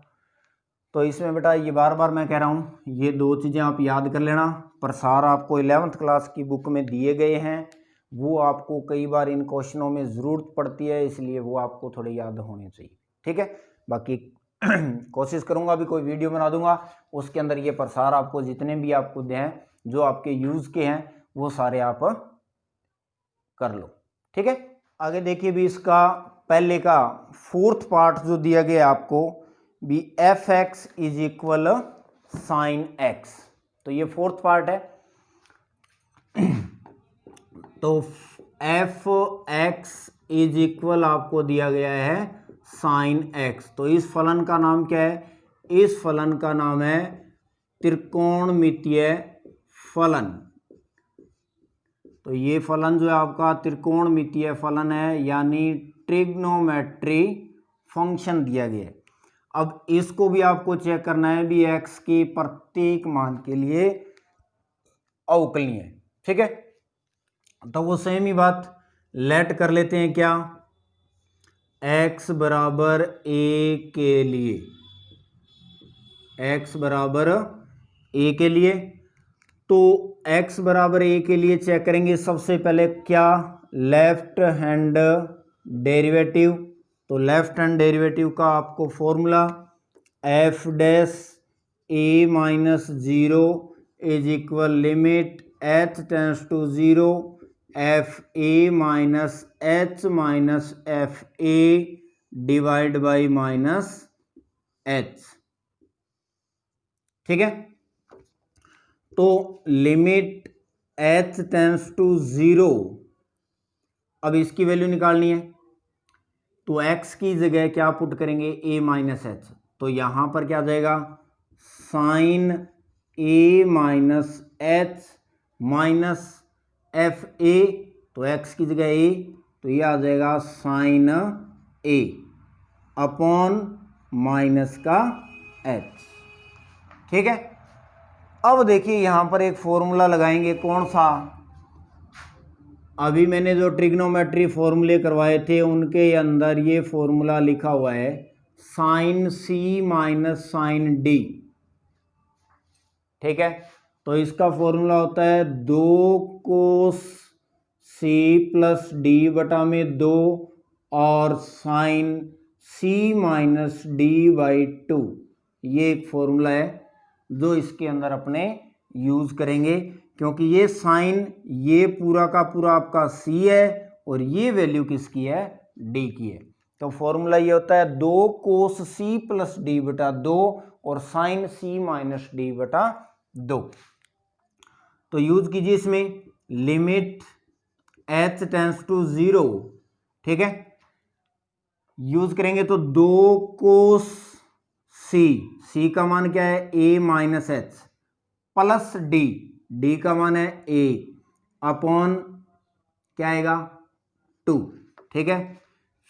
तो इसमें बेटा ये बार बार मैं कह रहा हूँ, ये दो चीज़ें आप याद कर लेना। प्रसार आपको 11th क्लास की बुक में दिए गए हैं, वो आपको कई बार इन क्वेश्चनों में ज़रूरत पड़ती है, इसलिए वो आपको थोड़े याद होने चाहिए। ठीक है, बाकी कोशिश करूँगा अभी कोई वीडियो बना दूंगा उसके अंदर ये प्रसार आपको जितने भी आपको दें जो आपके यूज़ के हैं वो सारे आप कर लो। ठीक है, आगे देखिए भी इसका पहले का फोर्थ पार्ट जो दिया गया आपको भी F x is equal sine x, तो ये फोर्थ पार्ट है। तो एफ एक्स इज इक्वल आपको दिया गया है साइन एक्स, तो इस फलन का नाम क्या है? इस फलन का नाम है त्रिकोणमितीय फलन। तो ये फलन जो है आपका त्रिकोणमितीय फलन है, यानी ट्रिग्नोमेट्री फंक्शन दिया गया है। अब इसको भी आपको चेक करना है भी एक्स के प्रत्येक मान के लिए अवकलनीय है, ठीक है। तो वो सेम ही बात लेट कर लेते हैं क्या, x बराबर a के लिए, x बराबर a के लिए, तो x बराबर a के लिए चेक करेंगे सबसे पहले क्या, लेफ्ट हैंड डेरिवेटिव। तो लेफ्ट हैंड डेरिवेटिव का आपको formula F dash a minus zero is equal limit h tends to zero F A minus H minus F A divide by minus H, ठीक है। तो limit h tends to zero, अब इसकी वैल्यू निकालनी है, तो x की जगह क्या पुट करेंगे, a माइनस एच, तो यहां पर क्या आ जाएगा sine a minus H minus F A, तो x की जगह a, तो ये आ जाएगा साइन a अपॉन माइनस का h, ठीक है। अब देखिए यहां पर एक फॉर्मूला लगाएंगे, कौन सा, अभी मैंने जो ट्रिग्नोमेट्री फॉर्मूले करवाए थे उनके अंदर ये फॉर्मूला लिखा हुआ है sine c minus sine d, ठीक है। तो इसका फॉर्मूला होता है 2 कोस c प्लस डी बटा में 2 और sine c minus D by 2, ये एक फॉर्मूला है जो इसके अंदर अपने यूज करेंगे, क्योंकि ये साइन ये पूरा का पूरा आपका c है और ये वैल्यू किसकी है, d की है। तो फॉर्मूला ये होता है 2 कोस c प्लस डी बटा 2 और साइन c माइनस डी बटा 2। तो यूज कीजिए इसमें limit h tends to zero, ठीक है, यूज करेंगे तो 2 कोस c का मान क्या है a minus H plus d का मान है a अपॉन क्या आएगा 2, ठीक है।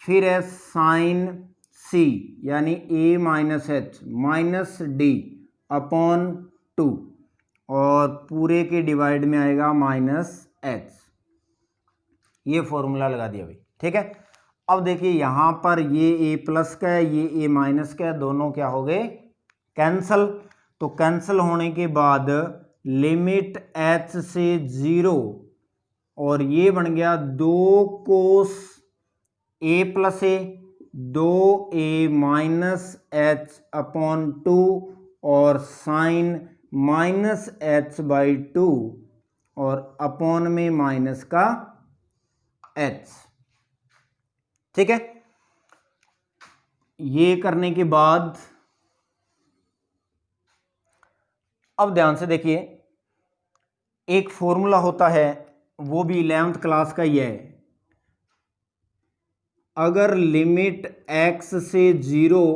फिर है साइन c यानी a minus H minus D upon 2 और पूरे के डिवाइड में आएगा माइनस एच, ये फॉर्मूला लगा दिया भाई, ठीक है। अब देखिए यहां पर ये a प्लस का है, ये a माइनस का है, दोनों क्या हो गए कैंसल। तो कैंसल होने के बाद लिमिट h से 0 और ये बन गया 2 कोस a plus a 2a minus H upon 2 और साइन माइनस एच बाई 2 और अपॉन में माइनस का h, ठीक है। ये करने के बाद अब ध्यान से देखिए एक फॉर्मूला होता है, वो भी 11th क्लास का ही है, अगर लिमिट x से 0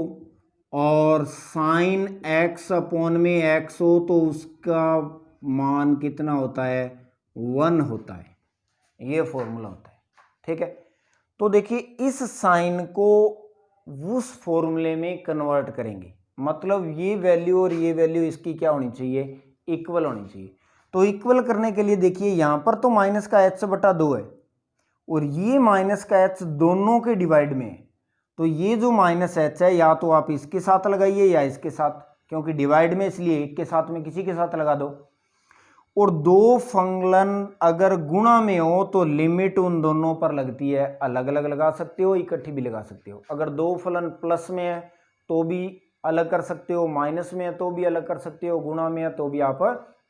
और साइन x अपॉन में x हो तो उसका मान कितना होता है 1 होता है, ये फॉर्मूला होता है, ठीक है। तो देखिए इस साइन को उस फॉर्मूले में कन्वर्ट करेंगे, मतलब ये वैल्यू और ये वैल्यू इसकी क्या होनी चाहिए, इक्वल होनी चाहिए। तो इक्वल करने के लिए देखिए यहां पर तो माइनस का h बटा 2 है और ये माइनस का h दोनों के डिवाइड में है, तो ये जो माइनस h है या तो आप इसके साथ लगाइए या इसके साथ, क्योंकि डिवाइड में इसलिए एक के साथ में किसी के साथ लगा दो। और दो फंक्शन अगर गुणा में हो तो लिमिट उन दोनों पर लगती है, अलग अलग लगा सकते हो, इकट्ठी भी लगा सकते हो। अगर दो फलन प्लस में है तो भी अलग कर सकते हो, माइनस में है तो भी अलग कर सकते हो, गुणा में है तो भी आप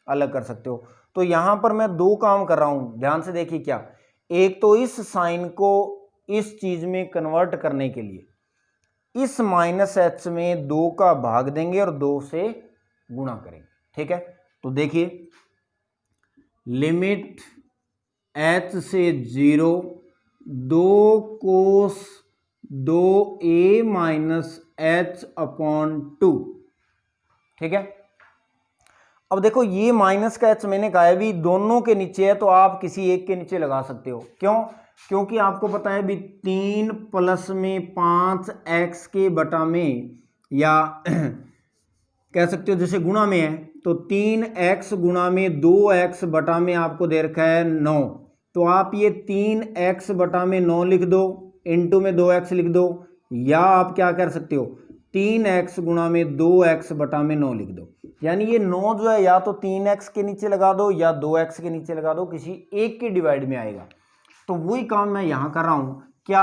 अलग कर सकते हो। तो यहां पर मैं दो काम कर रहा हूं, ध्यान से देखिए क्या, एक तो इस साइन को इस चीज में कन्वर्ट करने के लिए इस माइनस एच में 2 का भाग देंगे और 2 से गुणा करेंगे। ठीक है, तो देखिए लिमिट एच से 0 2 cos 2a minus H upon 2। ठीक है, अब देखो ये माइनस का एच मैंने कहा है भी दोनों के नीचे है, तो आप किसी एक के नीचे लगा सकते हो। क्यों? क्योंकि आपको पता है भी 3 प्लस में 5x के बटा में, या कह सकते हो जैसे गुणा में है तो 3x गुणा में 2x बटा में आपको दे रखा है 9, तो आप ये 3x बटा में 9 लिख दो, इंटू में 2x लिख दो, या आप क्या कर सकते हो 3x गुणा में 2x बटा में 9 लिख दो। यानी ये 9 जो है या तो 3x के नीचे लगा दो या 2x के नीचे लगा दो, किसी एक के डिवाइड में आएगा। तो वही काम मैं यहां कर रहा हूं, क्या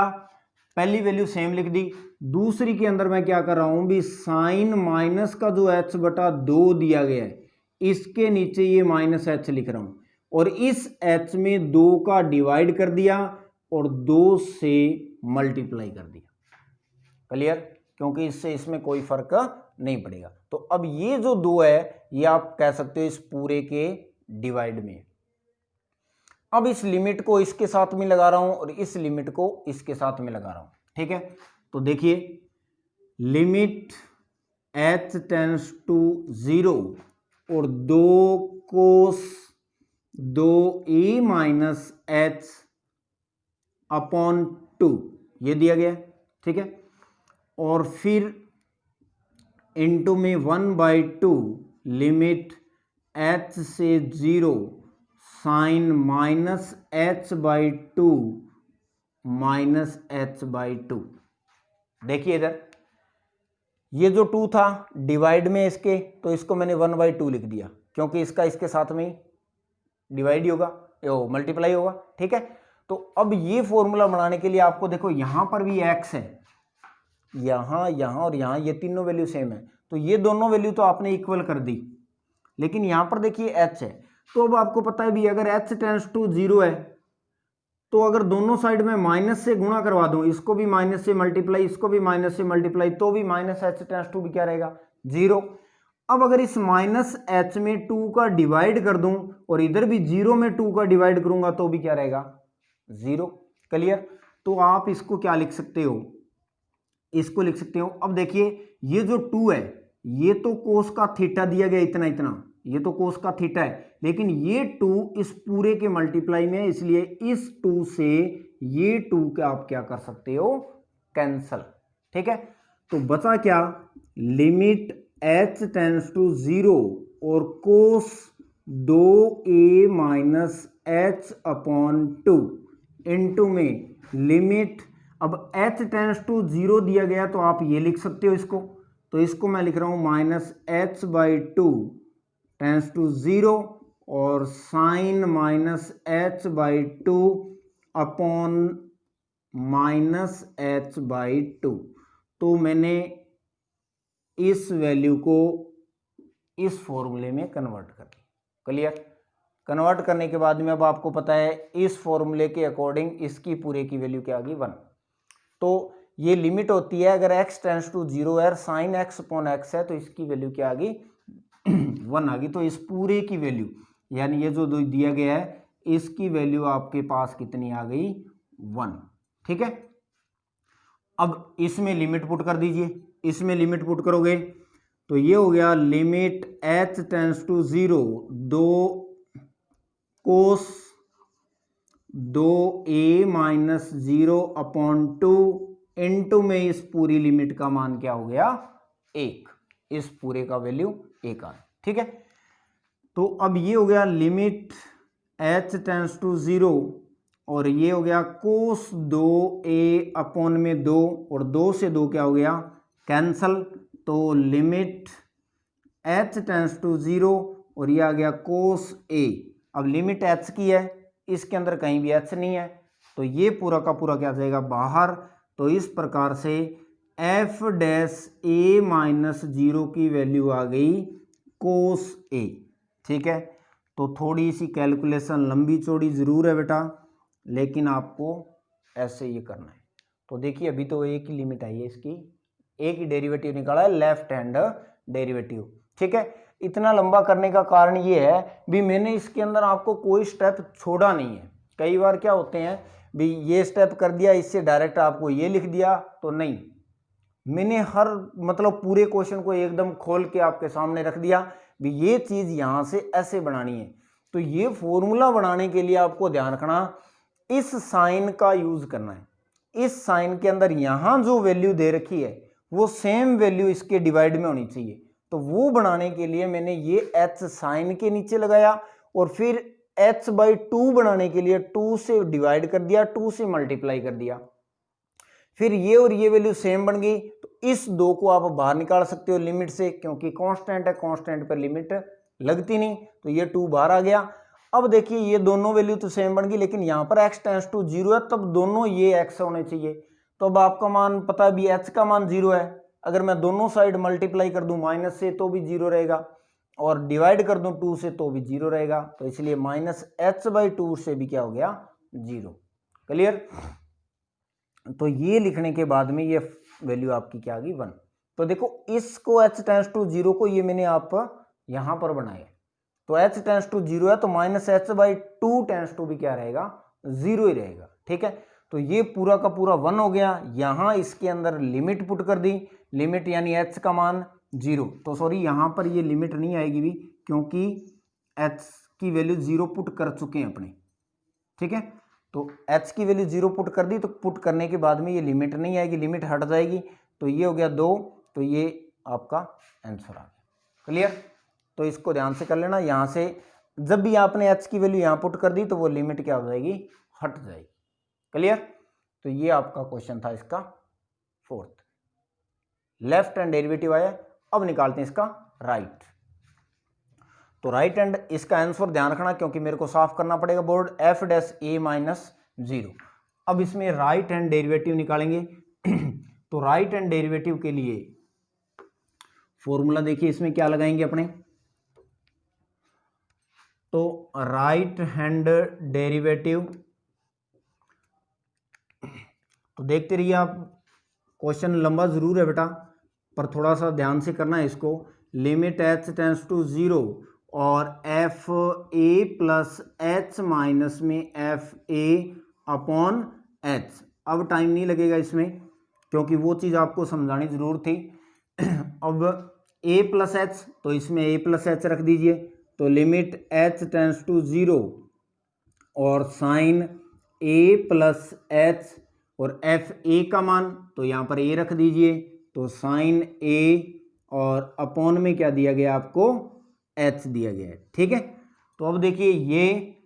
पहली वैल्यू सेम लिख दी, दूसरी के अंदर मैं क्या कर रहा हूं भी साइन माइनस का जो h बटा 2 दिया गया है इसके नीचे ये माइनस h लिख रहा हूं, और इस h में 2 का डिवाइड कर दिया और 2 से मल्टीप्लाई कर दिया। क्लियर? क्योंकि इससे इसमें कोई फर्क नहीं पड़ेगा। तो अब ये जो 2 है ये आप कह सकते हो इस पूरे के डिवाइड में। अब इस लिमिट को इसके साथ में लगा रहा हूं और इस लिमिट को इसके साथ में लगा रहा हूं। ठीक है, तो देखिए लिमिट h टेंड्स टू 0 और 2 cos 2a minus h upon 2 ये दिया गया। ठीक है, और फिर इंटू में 1/2 लिमिट h से 0 sign minus h/2 minus h/2। देखिए इधर ये जो 2 था डिवाइड में इसके, तो इसको मैंने 1/2 लिख दिया क्योंकि इसका इसके साथ में डिवाइड ही होगा, मल्टीप्लाई होगा। ठीक है, तो अब ये फॉर्मूला बनाने के लिए आपको देखो यहां पर भी x है, यहां और यहां ये तीनों वैल्यू सेम है, तो ये दोनों वैल्यू तो आपने इक्वल कर दी, लेकिन यहां पर देखिए h है। तो अब आपको पता है भी अगर h टेंड्स टू 0 है तो अगर दोनों साइड में माइनस से गुणा करवा दूं, इसको भी माइनस से मल्टीप्लाई, इसको भी माइनस से मल्टीप्लाई, तो भी माइनस h टेंड्स टू भी क्या रहेगा 0। अब अगर इस माइनस h में 2 का डिवाइड कर दूं और इधर भी 0 में 2 का डिवाइड करूंगा तो भी क्या रहेगा 0। क्लियर? तो आप इसको क्या लिख सकते हो, इसको लिख सकते हो। अब देखिए ये जो 2 है ये तो कोस का थीटा दिया गया इतना इतना, ये तो कोस का थीटा है, लेकिन ये 2 इस पूरे के मल्टीप्लाई में है, इसलिए इस 2 से ये 2 का आप क्या कर सकते हो कैंसल। ठीक है, तो बचा क्या लिमिट h टेंड्स टू 0 और कोस 2a minus h upon 2 into में लिमिट, अब h टेंड्स टू 0 दिया गया तो आप ये लिख सकते हो इसको, तो इसको मैं लिख रहा हूं माइनस h/2 टेंड्स टू 0 और sign minus h/2 upon minus h/2। तो मैंने इस वैल्यू को इस फॉर्मूले में कन्वर्ट कर दी। क्लियर? कन्वर्ट करने के बाद में अब आपको पता है इस फॉर्मूले के अकॉर्डिंग इसकी पूरे की वैल्यू क्या आ गई 1। तो ये लिमिट होती है अगर x टेंड्स टू 0 है, साइन x अपॉन x है, तो इसकी वैल्यू क्या आ गई 1 आ गई। तो इस पूरे की वैल्यू यानी ये जो दिया गया है इसकी वैल्यू आपके पास कितनी आ गई 1। ठीक है, अब इसमें लिमिट पुट कर दीजिए, इसमें लिमिट पुट करोगे तो ये हो गया limit h tends to 0 2 cos 2a minus 0 upon 2 into में इस पूरी लिमिट का मान क्या हो गया 1, इस पूरे का वैल्यू 1 आ। ठीक है, तो अब ये हो गया लिमिट h टेंड्स टू 0 और ये हो गया कोस 2a अपॉन में 2 और 2 से 2 क्या हो गया कैंसल, तो लिमिट h टेंड्स टू 0 और ये आ गया कोस a। अब लिमिट h की है, इसके अंदर कहीं भी h नहीं है, तो ये पूरा का पूरा क्या जाएगा बाहर। तो इस प्रकार से f डैश a माइनस 0 की वैल्यू आ गई कोस a। ठीक है, तो थोड़ी सी कैलकुलेशन लंबी चौड़ी ज़रूर है बेटा, लेकिन आपको ऐसे ये करना है। तो देखिए अभी तो एक ही लिमिट आई है इसकी, एक ही डेरिवेटिव निकाला है, लेफ्ट हैंड डेरिवेटिव। ठीक है, इतना लंबा करने का कारण ये है भी मैंने इसके अंदर आपको कोई स्टेप छोड़ा नहीं है। कई बार क्या होते हैं भी ये स्टेप कर दिया, इससे डायरेक्ट आपको ये लिख दिया, तो नहीं, मैंने हर मतलब पूरे क्वेश्चन को एकदम खोल के आपके सामने रख दिया भी ये चीज यहां से ऐसे बनानी है। तो ये फॉर्मूला बनाने के लिए आपको ध्यान रखना, इस साइन का यूज करना है। इस साइन के अंदर यहां जो वैल्यू दे रखी है वो सेम वैल्यू इसके डिवाइड में होनी चाहिए। तो वो बनाने के लिए मैंने ये h साइन के नीचे लगाया और फिर h/2 बनाने के लिए 2 से डिवाइड कर दिया, 2 से मल्टीप्लाई कर दिया। फिर ये और ये वैल्यू सेम बन गई, तो इस दो को आप बाहर निकाल सकते हो लिमिट से, क्योंकि कांस्टेंट है, कांस्टेंट पर लिमिट लगती नहीं, तो ये 2 बाहर आ गया। अब देखिए ये दोनों वैल्यू तो सेम बन गई, लेकिन यहाँ पर x टेंड्स टू 0 है, तब दोनों ये x होने चाहिए। तो अब आपका मान पता है भी h का मान 0 है, अगर मैं दोनों साइड मल्टीप्लाई कर दूं माइनस से तो भी 0 रहेगा, और डिवाइड कर दूं 2 से तो भी 0 रहेगा। तो इसलिए -h/2 से भी क्या हो गया, 0। क्लियर। तो ये लिखने के बाद में ये वैल्यू आपकी क्या आ गई, 1। तो देखो इसको h टेंड्स टू 0 को ये मैंने आप यहां पर बनाया, तो h टेंड्स टू 0 है, तो -h/2 टेंड्स टू भी क्या रहेगा, 0 ही रहेगा। ठीक है, तो ये पूरा का पूरा 1 हो गया। यहां इसके अंदर लिमिट पुट कर दी, लिमिट यानी h का मान 0, तो सॉरी यहां पर ये लिमिट नहीं आएगी भी, क्योंकि h की वैल्यू 0 पुट कर चुके हैं अपने। ठीक है, तो h की वैल्यू 0 पुट कर दी, तो पुट करने के बाद में ये लिमिट नहीं आएगी, लिमिट हट जाएगी, तो ये हो गया 2, तो ये आपका आंसर आ गया। क्लियर। तो इसको ध्यान से कर लेना, यहाँ से जब भी आपने h की वैल्यू यहाँ पुट कर दी तो वो लिमिट क्या हो जाएगी, हट जाएगी। क्लियर। तो ये आपका क्वेश्चन था इसका 4th, लेफ्ट हैंड डेरिवेटिव आया। अब निकालते हैं इसका राइट। तो राइट हैंड इसका आंसर ध्यान रखना, क्योंकि मेरे को साफ करना पड़ेगा बोर्ड, f'(a-0). अब इसमें राइट हैंड डेरिवेटिव निकालेंगे। तो राइट हैंड डेरिवेटिव के लिए फॉर्मूला देखिए इसमें क्या लगाएंगे अपने। तो राइट हैंड डेरिवेटिव, तो देखते रहिए आप, क्वेश्चन लंबा जरूर है बेटा, पर थोड़ा सा ध्यान से करना है इसको। लिमिट h टेंड्स टू 0 और fa+h माइनस में fa/h। अब टाइम नहीं लगेगा इसमें, क्योंकि वो चीज़ आपको समझानी जरूर थी। अब a+h, तो इसमें a+h रख दीजिए, तो लिमिट h टेंड्स टू 0 और साइन a+h और fa का मान, तो यहाँ पर a रख दीजिए, तो साइन a और अपॉन में क्या दिया गया आपको, h दिया गया है। ठीक है, तो अब देखिए ये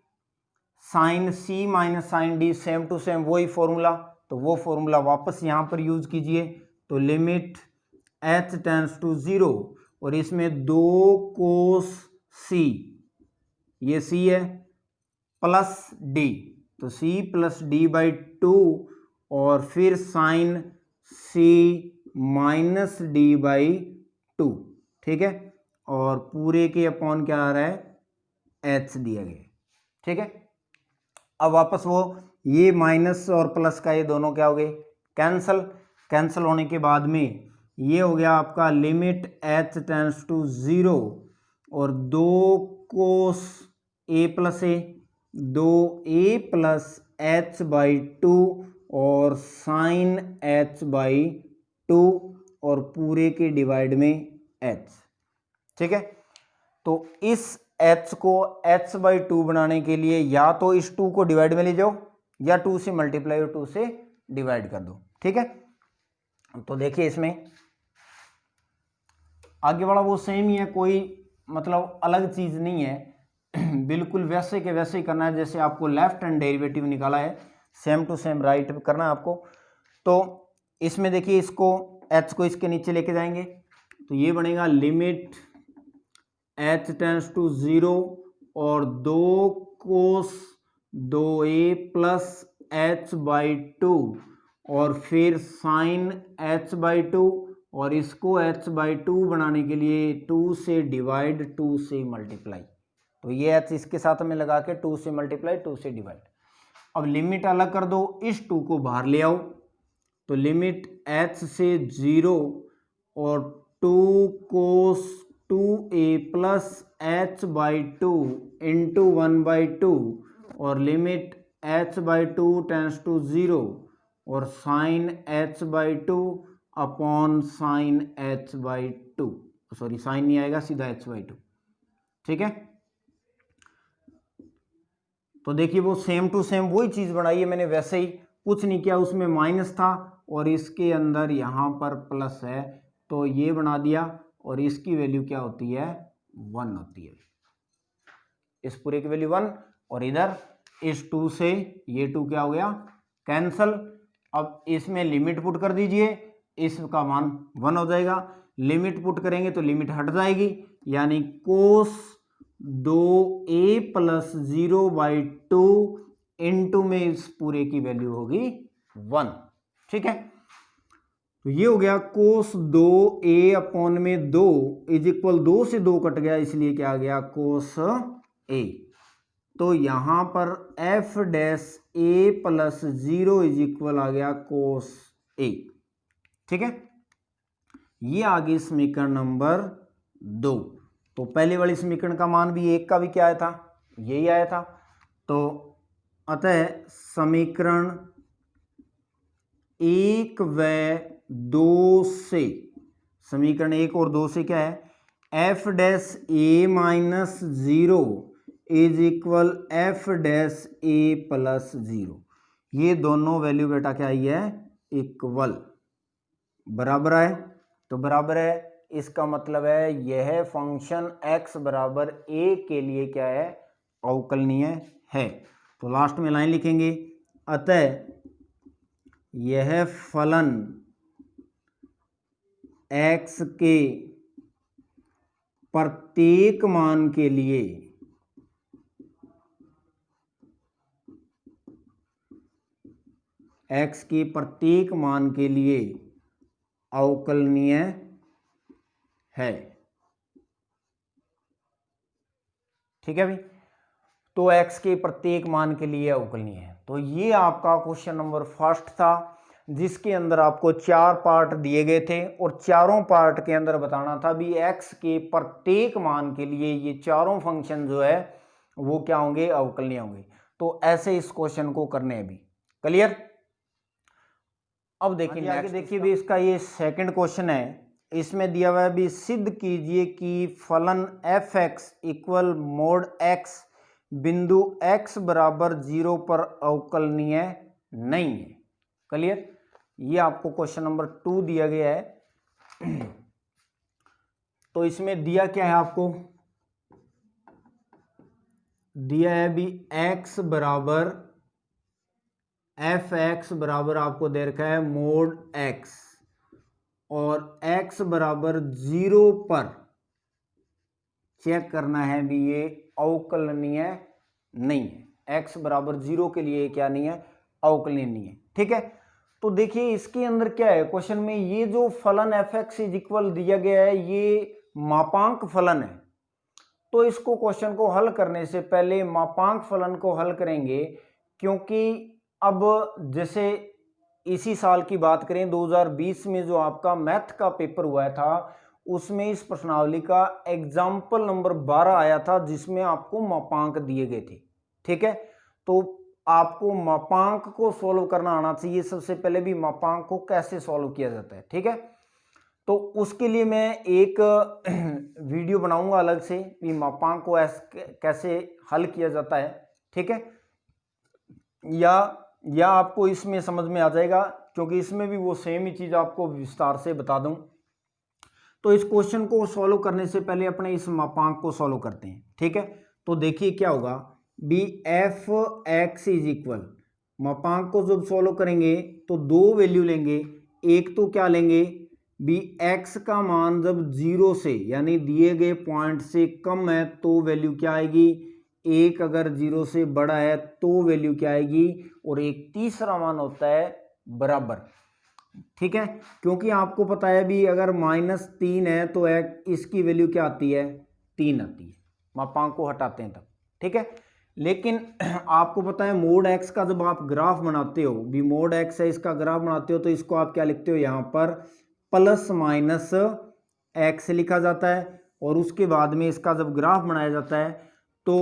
sine c minus sine d same to same वही फॉर्मूला, तो वो फॉर्मूला वापस यहाँ पर यूज कीजिए। तो लिमिट h टेंड्स टू 0 और इसमें 2 कोस c, ये c है, प्लस d, तो c प्लस d/2 और फिर साइन c माइनस d/2। ठीक है, और पूरे के अपॉन क्या आ रहा है, h दिया गया। ठीक है, अब वापस वो ये माइनस और प्लस का ये दोनों क्या हो गए, कैंसल। कैंसल होने के बाद में ये हो गया आपका लिमिट h टेंड्स टू 0 और 2 कोस a+a, 2a+h/2 और साइन h/2 और पूरे के डिवाइड में h। ठीक है, तो इस h को h/2 बनाने के लिए या तो इस 2 को डिवाइड में ले जाओ या 2 से मल्टीप्लाई और 2 से डिवाइड कर दो। ठीक है, तो देखिए इसमें आगे वाला वो सेम ही है, कोई मतलब अलग चीज नहीं है, बिल्कुल वैसे के वैसे ही करना है जैसे आपको लेफ्ट हैंड डेरिवेटिव निकाला है, सेम टू सेम राइट करना है आपको। तो इसमें देखिए इसको h को इसके नीचे लेके जाएंगे, तो ये बनेगा लिमिट h टेंड्स टू 0 और 2 कोस 2a+h/2 और फिर साइन h/2 और इसको h/2 बनाने के लिए 2 से डिवाइड 2 से मल्टीप्लाई, तो ये h इसके साथ में लगा के 2 से मल्टीप्लाई 2 से डिवाइड। अब लिमिट अलग कर दो, इस 2 को बाहर ले आओ, तो लिमिट h से 0 और 2 cos 2a plus h by 2 into 1/2 और limit h by 2 tends to 0 और sine h by 2 upon sine h by 2, sorry sine नहीं आएगा, सीधा h बाई 2। ठीक है, तो देखिए वो सेम टू सेम वही चीज बनाई है मैंने, वैसे ही कुछ नहीं किया, उसमें माइनस था और इसके अंदर यहाँ पर प्लस है, तो ये बना दिया और इसकी वैल्यू क्या होती है, 1 होती है। इस पूरे की वैल्यू 1 और इधर इस 2 से ये 2 क्या हो गया, कैंसल। अब इसमें लिमिट पुट कर दीजिए, इसका मान 1 हो जाएगा। लिमिट पुट करेंगे तो लिमिट हट जाएगी, यानी कोस 2a प्लस 0/2 इंटू में इस पूरे की वैल्यू होगी 1। ठीक है, तो ये हो गया कोस 2a अपॉन में 2 इज इक्वल 2 से 2 कट गया, इसलिए क्या आ गया कोस a। तो यहां पर f dash a plus 0 is equal आ गया कोस a। ठीक है, ये आ गई समीकरण नंबर 2। तो पहले वाली समीकरण का मान भी 1 का भी क्या आया था, यही आया था। तो अतः समीकरण 1 व 2 से, समीकरण 1 और 2 से क्या है, f dash a minus 0 is equal f dash a plus 0। ये दोनों वैल्यू बेटा क्या आई है, इक्वल, बराबर है। तो बराबर है, इसका मतलब है यह फंक्शन x बराबर a के लिए क्या है, अवकलनीय है। तो लास्ट में लाइन लिखेंगे, अतः यह फलन x के प्रत्येक मान के लिए x के प्रत्येक मान के लिए अवकलनीय है। ठीक है भाई, तो x के प्रत्येक मान के लिए अवकलनीय है। तो ये आपका क्वेश्चन नंबर फर्स्ट था, जिसके अंदर आपको 4 पार्ट दिए गए थे और चारों पार्ट के अंदर बताना था भी x के प्रत्येक मान के लिए ये चारों फंक्शन जो है वो क्या होंगे, अवकलनीय होंगे। तो ऐसे इस क्वेश्चन को करने हैं भी, क्लियर। अब देखिए आगे देखिए भी, इसका ये सेकंड क्वेश्चन है, इसमें दिया हुआ है भी सिद्ध कीजिए कि फलन f(x) इक्वल मोड x बिंदु x बराबर 0 पर अवकलनीय नहीं है। क्लियर, ये आपको क्वेश्चन नंबर 2 दिया गया है। तो इसमें दिया क्या है, आपको दिया है भी x बराबर f(x) बराबर आपको दे रखा है मोड x और x बराबर 0 पर चेक करना है भी ये अवकलनीय नहीं है। x बराबर 0 के लिए क्या नहीं है, अवकलनीय नहीं है। ठीक है, तो देखिए इसके अंदर क्या है, क्वेश्चन में ये जो फलन f(x) इज इक्वल दिया गया है ये मापांक फलन है। तो इसको क्वेश्चन को हल करने से पहले मापांक फलन को हल करेंगे, क्योंकि अब जैसे इसी साल की बात करें 2020 में जो आपका मैथ का पेपर हुआ था, उसमें इस प्रश्नावली का एग्जाम्पल नंबर 12 आया था, जिसमें आपको मापांक दिए गए थे। ठीक है, तो आपको मापांक को सॉल्व करना आना चाहिए सबसे पहले भी, मापांक को कैसे सॉल्व किया जाता है। ठीक है, तो उसके लिए मैं एक वीडियो बनाऊंगा अलग से भी मापांक को कैसे हल किया जाता है। ठीक है, या आपको इसमें समझ में आ जाएगा, क्योंकि इसमें भी वो सेम ही चीज़ आपको विस्तार से बता दूं। तो इस क्वेश्चन को सॉल्व करने से पहले अपने इस मापांक को सॉल्व करते हैं। ठीक है, तो देखिए क्या होगा बी f(x) इज इक्वल, मापांक को जब सॉल्व करेंगे तो दो वैल्यू लेंगे। एक तो क्या लेंगे बी x का मान जब 0 से यानी दिए गए पॉइंट से कम है तो वैल्यू क्या आएगी, 1 अगर 0 से बड़ा है तो वैल्यू क्या आएगी, और एक तीसरा मान होता है बराबर। ठीक है, क्योंकि आपको पता है भी अगर -3 है तो इसकी वैल्यू क्या आती है, 3 आती है। मापांक को हटाते हैं तब। ठीक है, लेकिन आपको पता है मोड एक्स का जब आप ग्राफ बनाते हो, भी मोड एक्स है इसका ग्राफ बनाते हो, तो इसको आप क्या लिखते हो, यहाँ पर प्लस माइनस एक्स लिखा जाता है। और उसके बाद में इसका जब ग्राफ बनाया जाता है तो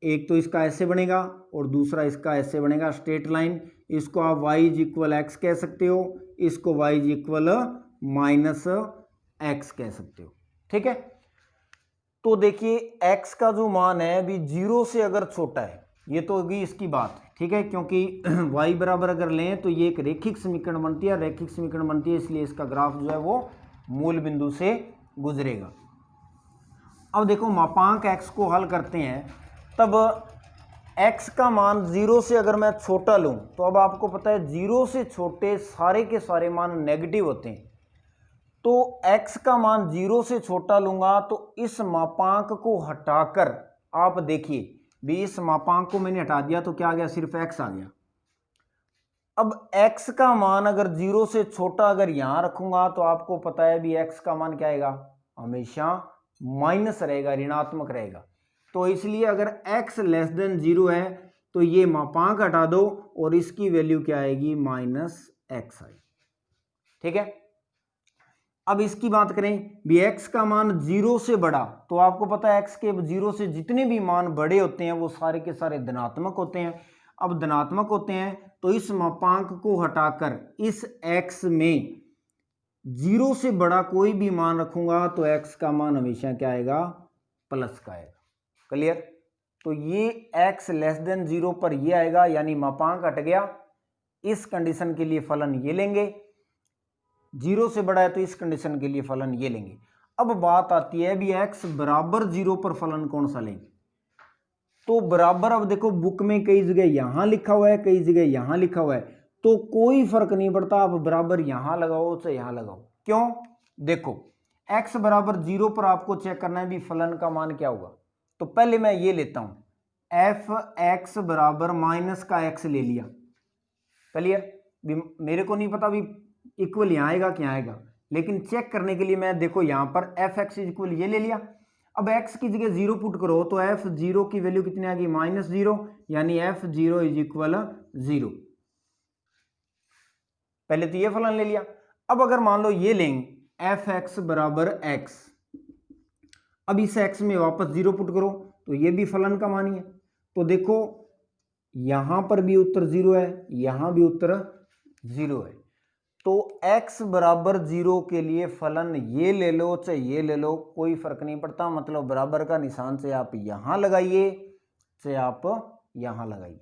एक तो इसका ऐसे बनेगा और दूसरा इसका ऐसे बनेगा, स्ट्रेट लाइन। इसको आप y इज इक्वल एक्स कह सकते हो, इसको y is equal minus x कह सकते हो। ठीक है, तो देखिए x का जो मान है अभी 0 से अगर छोटा है, ये तो होगी इसकी बात। ठीक है, क्योंकि y बराबर अगर लें तो ये एक रेखिक समीकरण बनती है, रेखिक समीकरण बनती है, इसलिए इसका ग्राफ जो है वो मूल बिंदु से गुजरेगा। अब देखो मापांक x को हल करते हैं, तब x का मान 0 से अगर मैं छोटा लूं तो अब आपको पता है 0 से छोटे सारे के सारे मान नेगेटिव होते हैं। तो x का मान 0 से छोटा लूंगा तो इस मापांक को हटाकर आप देखिए भी, इस मापांक को मैंने हटा दिया तो क्या आ गया, सिर्फ x आ गया। अब x का मान अगर 0 से छोटा अगर यहां रखूंगा तो आपको पता है भी x का मान क्या आएगा, हमेशा माइनस रहेगा, ऋणात्मक रहेगा। तो इसलिए अगर x लेस देन 0 है तो ये मापांक हटा दो और इसकी वैल्यू क्या आएगी, माइनस एक्स आएगी। ठीक है, अब इसकी बात करें भी x का मान 0 से बड़ा, तो आपको पता है x के 0 से जितने भी मान बड़े होते हैं वो सारे के सारे धनात्मक होते हैं। अब धनात्मक होते हैं तो इस मापांक को हटाकर इस x में 0 से बड़ा कोई भी मान रखूंगा तो x का मान हमेशा क्या आएगा, प्लस का आएगा। क्लियर, तो ये x लेस देन 0 पर ये आएगा, यानी मापांक हट गया। इस कंडीशन के लिए फलन ये लेंगे, 0 से बड़ा है तो इस कंडीशन के लिए फलन ये लेंगे। अब बात आती है भी x बराबर 0 पर फलन कौन सा लेंगे, तो बराबर, अब देखो बुक में कई जगह यहां लिखा हुआ है, कई जगह यहां लिखा हुआ है, तो कोई फर्क नहीं पड़ता, आप बराबर यहां लगाओ चाहे यहां लगाओ। क्यों, देखो x बराबर 0 पर आपको चेक करना है भी फलन का मान क्या होगा। तो पहले मैं ये लेता हूं एफ एक्स बराबर माइनस का x ले लिया। क्लियर, मेरे को नहीं पता भी इक्वल यहां आएगा क्या आएगा, लेकिन चेक करने के लिए मैं देखो यहां पर एफ एक्स इक्वल ये ले लिया। अब x की जगह 0 पुट करो तो एफ 0 की वैल्यू कितनी आ गई, -0, यानी एफ 0 इज इक्वल 0। पहले तो ये फलन ले लिया। अब अगर मान लो ये लेंगे एफ एक्स बराबर एक्स, अब इस x में वापस 0 पुट करो तो ये भी फलन का मान ही है। तो देखो यहां पर भी उत्तर 0 है, यहां भी उत्तर 0 है। तो x बराबर 0 के लिए फलन ये ले लो चाहे ये ले लो, कोई फर्क नहीं पड़ता, मतलब बराबर का निशान से आप यहां लगाइए चाहे आप यहां लगाइए।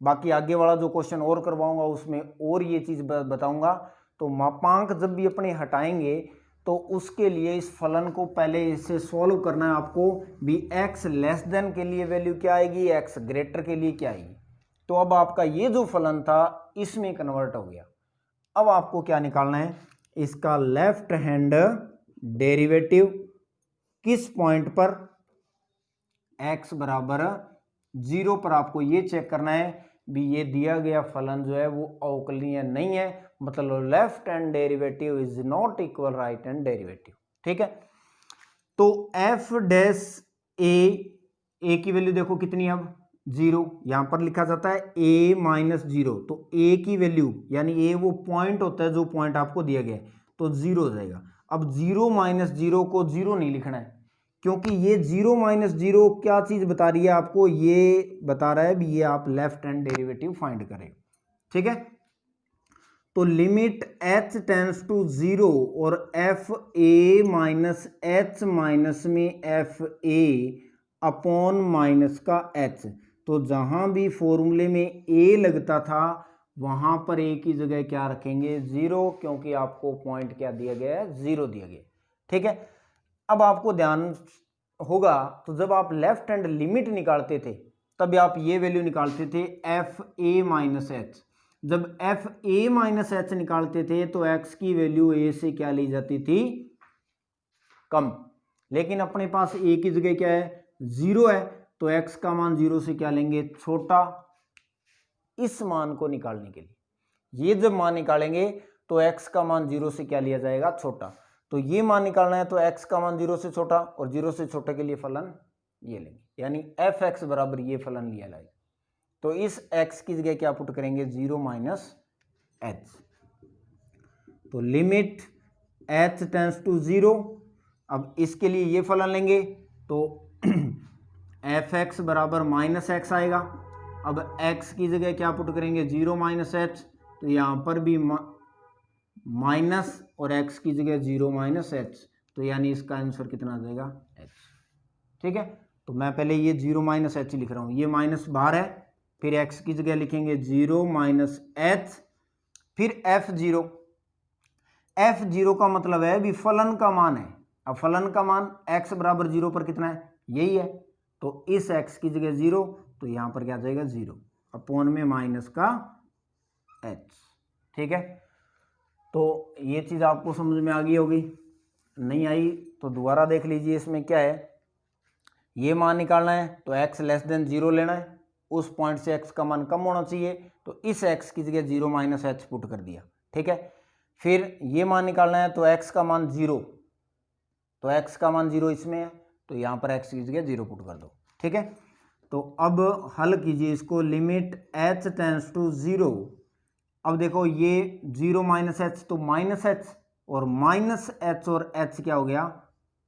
बाकी आगे वाला जो क्वेश्चन और करवाऊंगा उसमें और ये चीज बताऊंगा। तो मापांक जब भी अपने हटाएंगे तो उसके लिए इस फलन को पहले इसे सॉल्व करना है आपको भी, x लेस देन के लिए वैल्यू क्या आएगी, x ग्रेटर के लिए क्या आएगी। तो अब आपका ये जो फलन था इसमें कन्वर्ट हो गया। अब आपको क्या निकालना है, इसका लेफ्ट हैंड डेरिवेटिव किस पॉइंट पर, x बराबर 0 पर आपको ये चेक करना है भी ये दिया गया फलन जो है वो अवकलनीय नहीं है, मतलब left hand derivative is not equal right hand derivative. ठीक है, तो एफ डैश ए की वैल्यू देखो कितनी, अब 0 यहां पर लिखा जाता है a माइनस 0, तो a की वैल्यू यानी a वो पॉइंट होता है जो पॉइंट आपको दिया गया है, तो 0 हो जाएगा। अब 0 माइनस 0 को 0 नहीं लिखना है, क्योंकि ये 0 माइनस 0 क्या चीज बता रही है आपको, ये बता रहा है भी ये आप लेफ्ट हैंड डेरिवेटिव फाइंड करें। ठीक है, तो लिमिट h टेंड्स टू 0 और एफ ए माइनस एच माइनस में एफ ए अपॉन माइनस का h, तो जहां भी फॉर्मूले में a लगता था वहां पर a की जगह क्या रखेंगे, 0, क्योंकि आपको पॉइंट क्या दिया गया है, 0 दिया गया। ठीक है, अब आपको ध्यान होगा तो जब आप लेफ्ट हैंड लिमिट निकालते थे तब आप ये वैल्यू निकालते थे एफ ए माइनस एच। जब एफ ए माइनस एच निकालते थे तो x की वैल्यू a से क्या ली जाती थी, कम, लेकिन अपने पास a की जगह क्या है, 0 है, तो x का मान 0 से क्या लेंगे, छोटा। इस मान को निकालने के लिए ये जब मान निकालेंगे तो x का मान 0 से क्या लिया जाएगा, छोटा। तो ये मान निकालना है तो x का मान 0 से छोटा, और 0 से छोटे के लिए फलन ये लेंगे, यानी एफ एक्स बराबर ये फलन लिया जाएगा। तो इस x की जगह क्या पुट करेंगे 0 माइनस एच। तो लिमिट h टेंड्स टू 0, अब इसके लिए ये फलन लेंगे तो एफ एक्स बराबर माइनस एक्स आएगा। अब x की जगह क्या पुट करेंगे 0 माइनस एच, तो यहाँ पर भी माइनस और x की जगह 0 माइनस एच, तो यानी इसका आंसर कितना आ जाएगा h। ठीक है, तो मैं पहले ये 0 माइनस एच लिख रहा हूँ, ये माइनस बाहर है, फिर x की जगह लिखेंगे 0 माइनस एच, फिर f0। f0 का मतलब है भी फलन का मान है। अब फलन का मान x बराबर 0 पर कितना है, यही है, तो इस x की जगह 0, तो यहाँ पर क्या आ जाएगा 0 अपॉन में माइनस का h। ठीक है, तो ये चीज़ आपको समझ में आ गई होगी, नहीं आई तो दोबारा देख लीजिए। इसमें क्या है, ये मान निकालना है तो x लेस देन 0 लेना है, उस पॉइंट से x का मान कम होना चाहिए, तो इस x की जगह 0 माइनस एच पुट कर दिया। ठीक है, फिर ये मान निकालना है तो x का मान 0, तो x का मान 0 इसमें है, तो यहाँ पर x की जगह 0 पुट कर दो। ठीक है, तो अब हल कीजिए इसको, लिमिट h टेंड्स टू 0। अब देखो ये 0 माइनस एच तो माइनस एच, और माइनस एच और एच क्या हो गया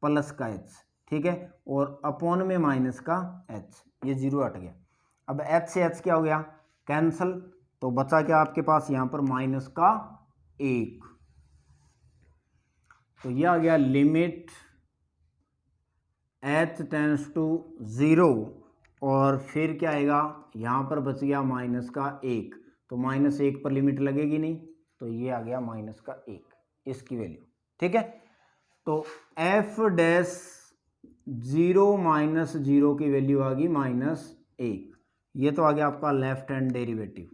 प्लस का एच। ठीक है, और अपॉन में माइनस का एच, ये 0 हट गया। अब एच से एच क्या हो गया कैंसल, तो बचा क्या आपके पास यहाँ पर माइनस का 1। तो ये आ गया लिमिट h टेंड्स टू 0, और फिर क्या आएगा यहाँ पर बच गया माइनस का 1, तो माइनस 1 पर लिमिट लगेगी नहीं, तो ये आ गया माइनस का 1, इसकी वैल्यू। ठीक है, तो f डैश 0 माइनस 0 की वैल्यू आ गई माइनस 1, ये तो आ गया आपका लेफ्ट हैंड डेरिवेटिव।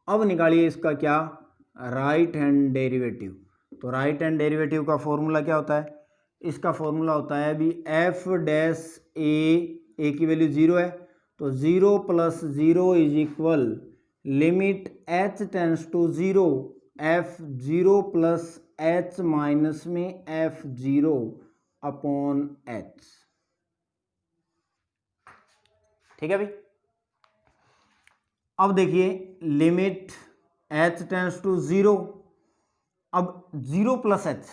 अब निकालिए इसका क्या राइट हैंड डेरिवेटिव। तो राइट हैंड डेरिवेटिव का फॉर्मूला क्या होता है, इसका फॉर्मूला होता है भी f डैश a की वैल्यू 0 है, तो 0 plus 0 is equal limit h tends to 0 f0 plus h minus में f0 अपॉन h। ठीक है भाई, अब देखिए लिमिट h टेंड्स टू 0, अब 0 प्लस एच,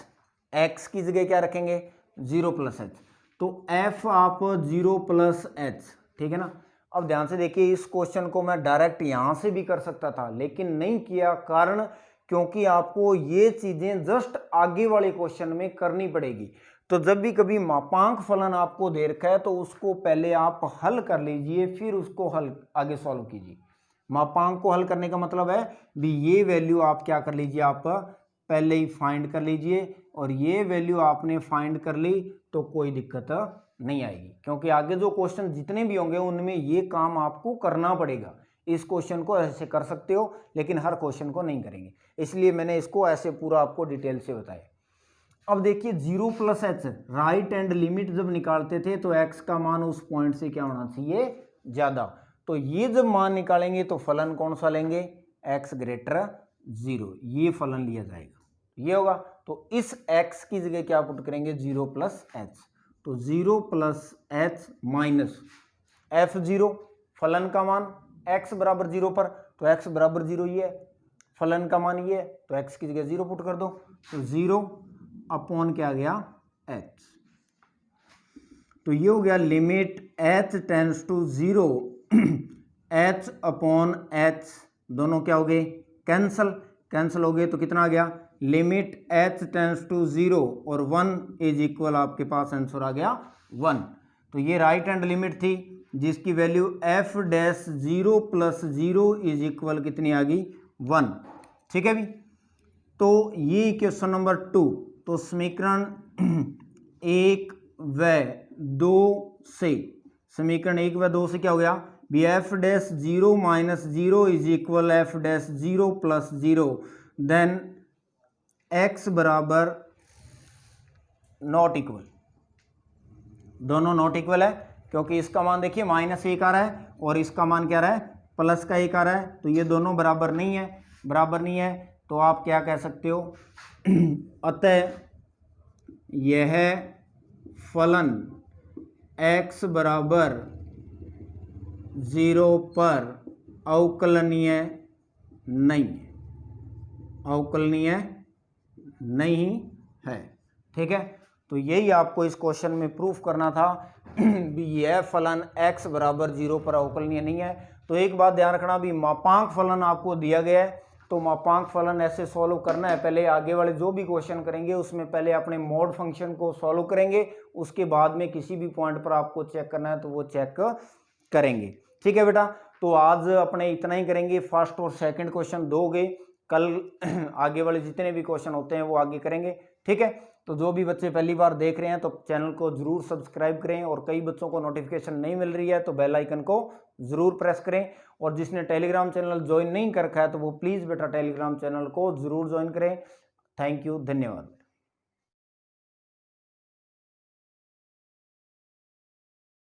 x की जगह क्या रखेंगे 0 प्लस एच, तो f आप 0 प्लस एच। ठीक है ना, अब ध्यान से देखिए, इस क्वेश्चन को मैं डायरेक्ट यहां से भी कर सकता था, लेकिन नहीं किया, कारण क्योंकि आपको ये चीजें जस्ट आगे वाले क्वेश्चन में करनी पड़ेगी। तो जब भी कभी मापांक फलन आपको दे रखा है तो उसको पहले आप हल कर लीजिए, फिर उसको हल आगे सॉल्व कीजिए। मापांक को हल करने का मतलब है भी ये वैल्यू आप क्या कर लीजिए, आप पहले ही फाइंड कर लीजिए, और ये वैल्यू आपने फाइंड कर ली तो कोई दिक्कत नहीं आएगी, क्योंकि आगे जो क्वेश्चन जितने भी होंगे उनमें ये काम आपको करना पड़ेगा। इस क्वेश्चन को ऐसे कर सकते हो, लेकिन हर क्वेश्चन को नहीं करेंगे, इसलिए मैंने इसको ऐसे पूरा आपको डिटेल से बताया। अब देखिए 0 plus H, right hand limit जब निकालते थे तो x का मान उस पॉइंट से क्या होना चाहिए ज्यादा, तो ये जब मान निकालेंगे तो फलन कौन सा लेंगे x ग्रेटर 0, ये फलन लिया जाएगा, ये होगा। तो इस x की जगह क्या पुट करेंगे 0 प्लस एच, तो 0 प्लस एच माइनस f0 फलन का मान x बराबर 0 पर, तो x बराबर 0 ये है, फलन का मान ये है, तो x की जगह 0 पुट कर दो, तो 0 अपॉन क्या गया h। तो ये हो गया limit h tends to 0, h upon h, दोनों क्या हो गए कैंसल हो गए, तो कितना आ गया लिमिट h टेंड्स टू 0 और 1 इज इक्वल, आपके पास आंसर आ गया 1। तो ये राइट हैंड लिमिट थी जिसकी value f dash 0 plus 0 is equal कितनी आ गई 1। ठीक है भी, तो ये क्वेश्चन नंबर 2। तो समीकरण 1 व 2 से, समीकरण 1 व 2 से क्या हो गया बी F dash 0 minus 0 is equal F dash 0 plus 0, then x बराबर नॉट इक्वल, दोनों नॉट इक्वल है, क्योंकि इसका मान देखिए माइनस 1 आ रहा है और इसका मान क्या आ रहा है प्लस का 1 आ रहा है, तो ये दोनों बराबर नहीं है, तो आप क्या कह सकते हो अतः यह फलन x बराबर 0 पर अवकलनीय नहीं है, अवकलनीय नहीं है। ठीक है, तो यही आपको इस क्वेश्चन में प्रूफ करना था भी यह फलन x बराबर 0 पर अवकलनीय नहीं है। तो एक बात ध्यान रखना, भी मापांक फलन आपको दिया गया है तो मापांक फलन ऐसे सॉल्व करना है। पहले आगे वाले जो भी क्वेश्चन करेंगे उसमें पहले अपने मोड फंक्शन को सॉल्व करेंगे, उसके बाद में किसी भी पॉइंट पर आपको चेक करना है तो वो चेक करेंगे। ठीक है बेटा, तो आज अपने इतना ही करेंगे। फर्स्ट और सेकंड क्वेश्चन दो गए, कल आगे वाले जितने भी क्वेश्चन होते हैं वो आगे करेंगे। ठीक है, तो जो भी बच्चे पहली बार देख रहे हैं तो चैनल को जरूर सब्सक्राइब करें, और कई बच्चों को नोटिफिकेशन नहीं मिल रही है तो बेल आइकन को जरूर प्रेस करें। और जिसने टेलीग्राम चैनल ज्वाइन नहीं कर रखा है तो वो प्लीज़ बेटा टेलीग्राम चैनल को जरूर ज्वाइन करें। थैंक यू, धन्यवाद।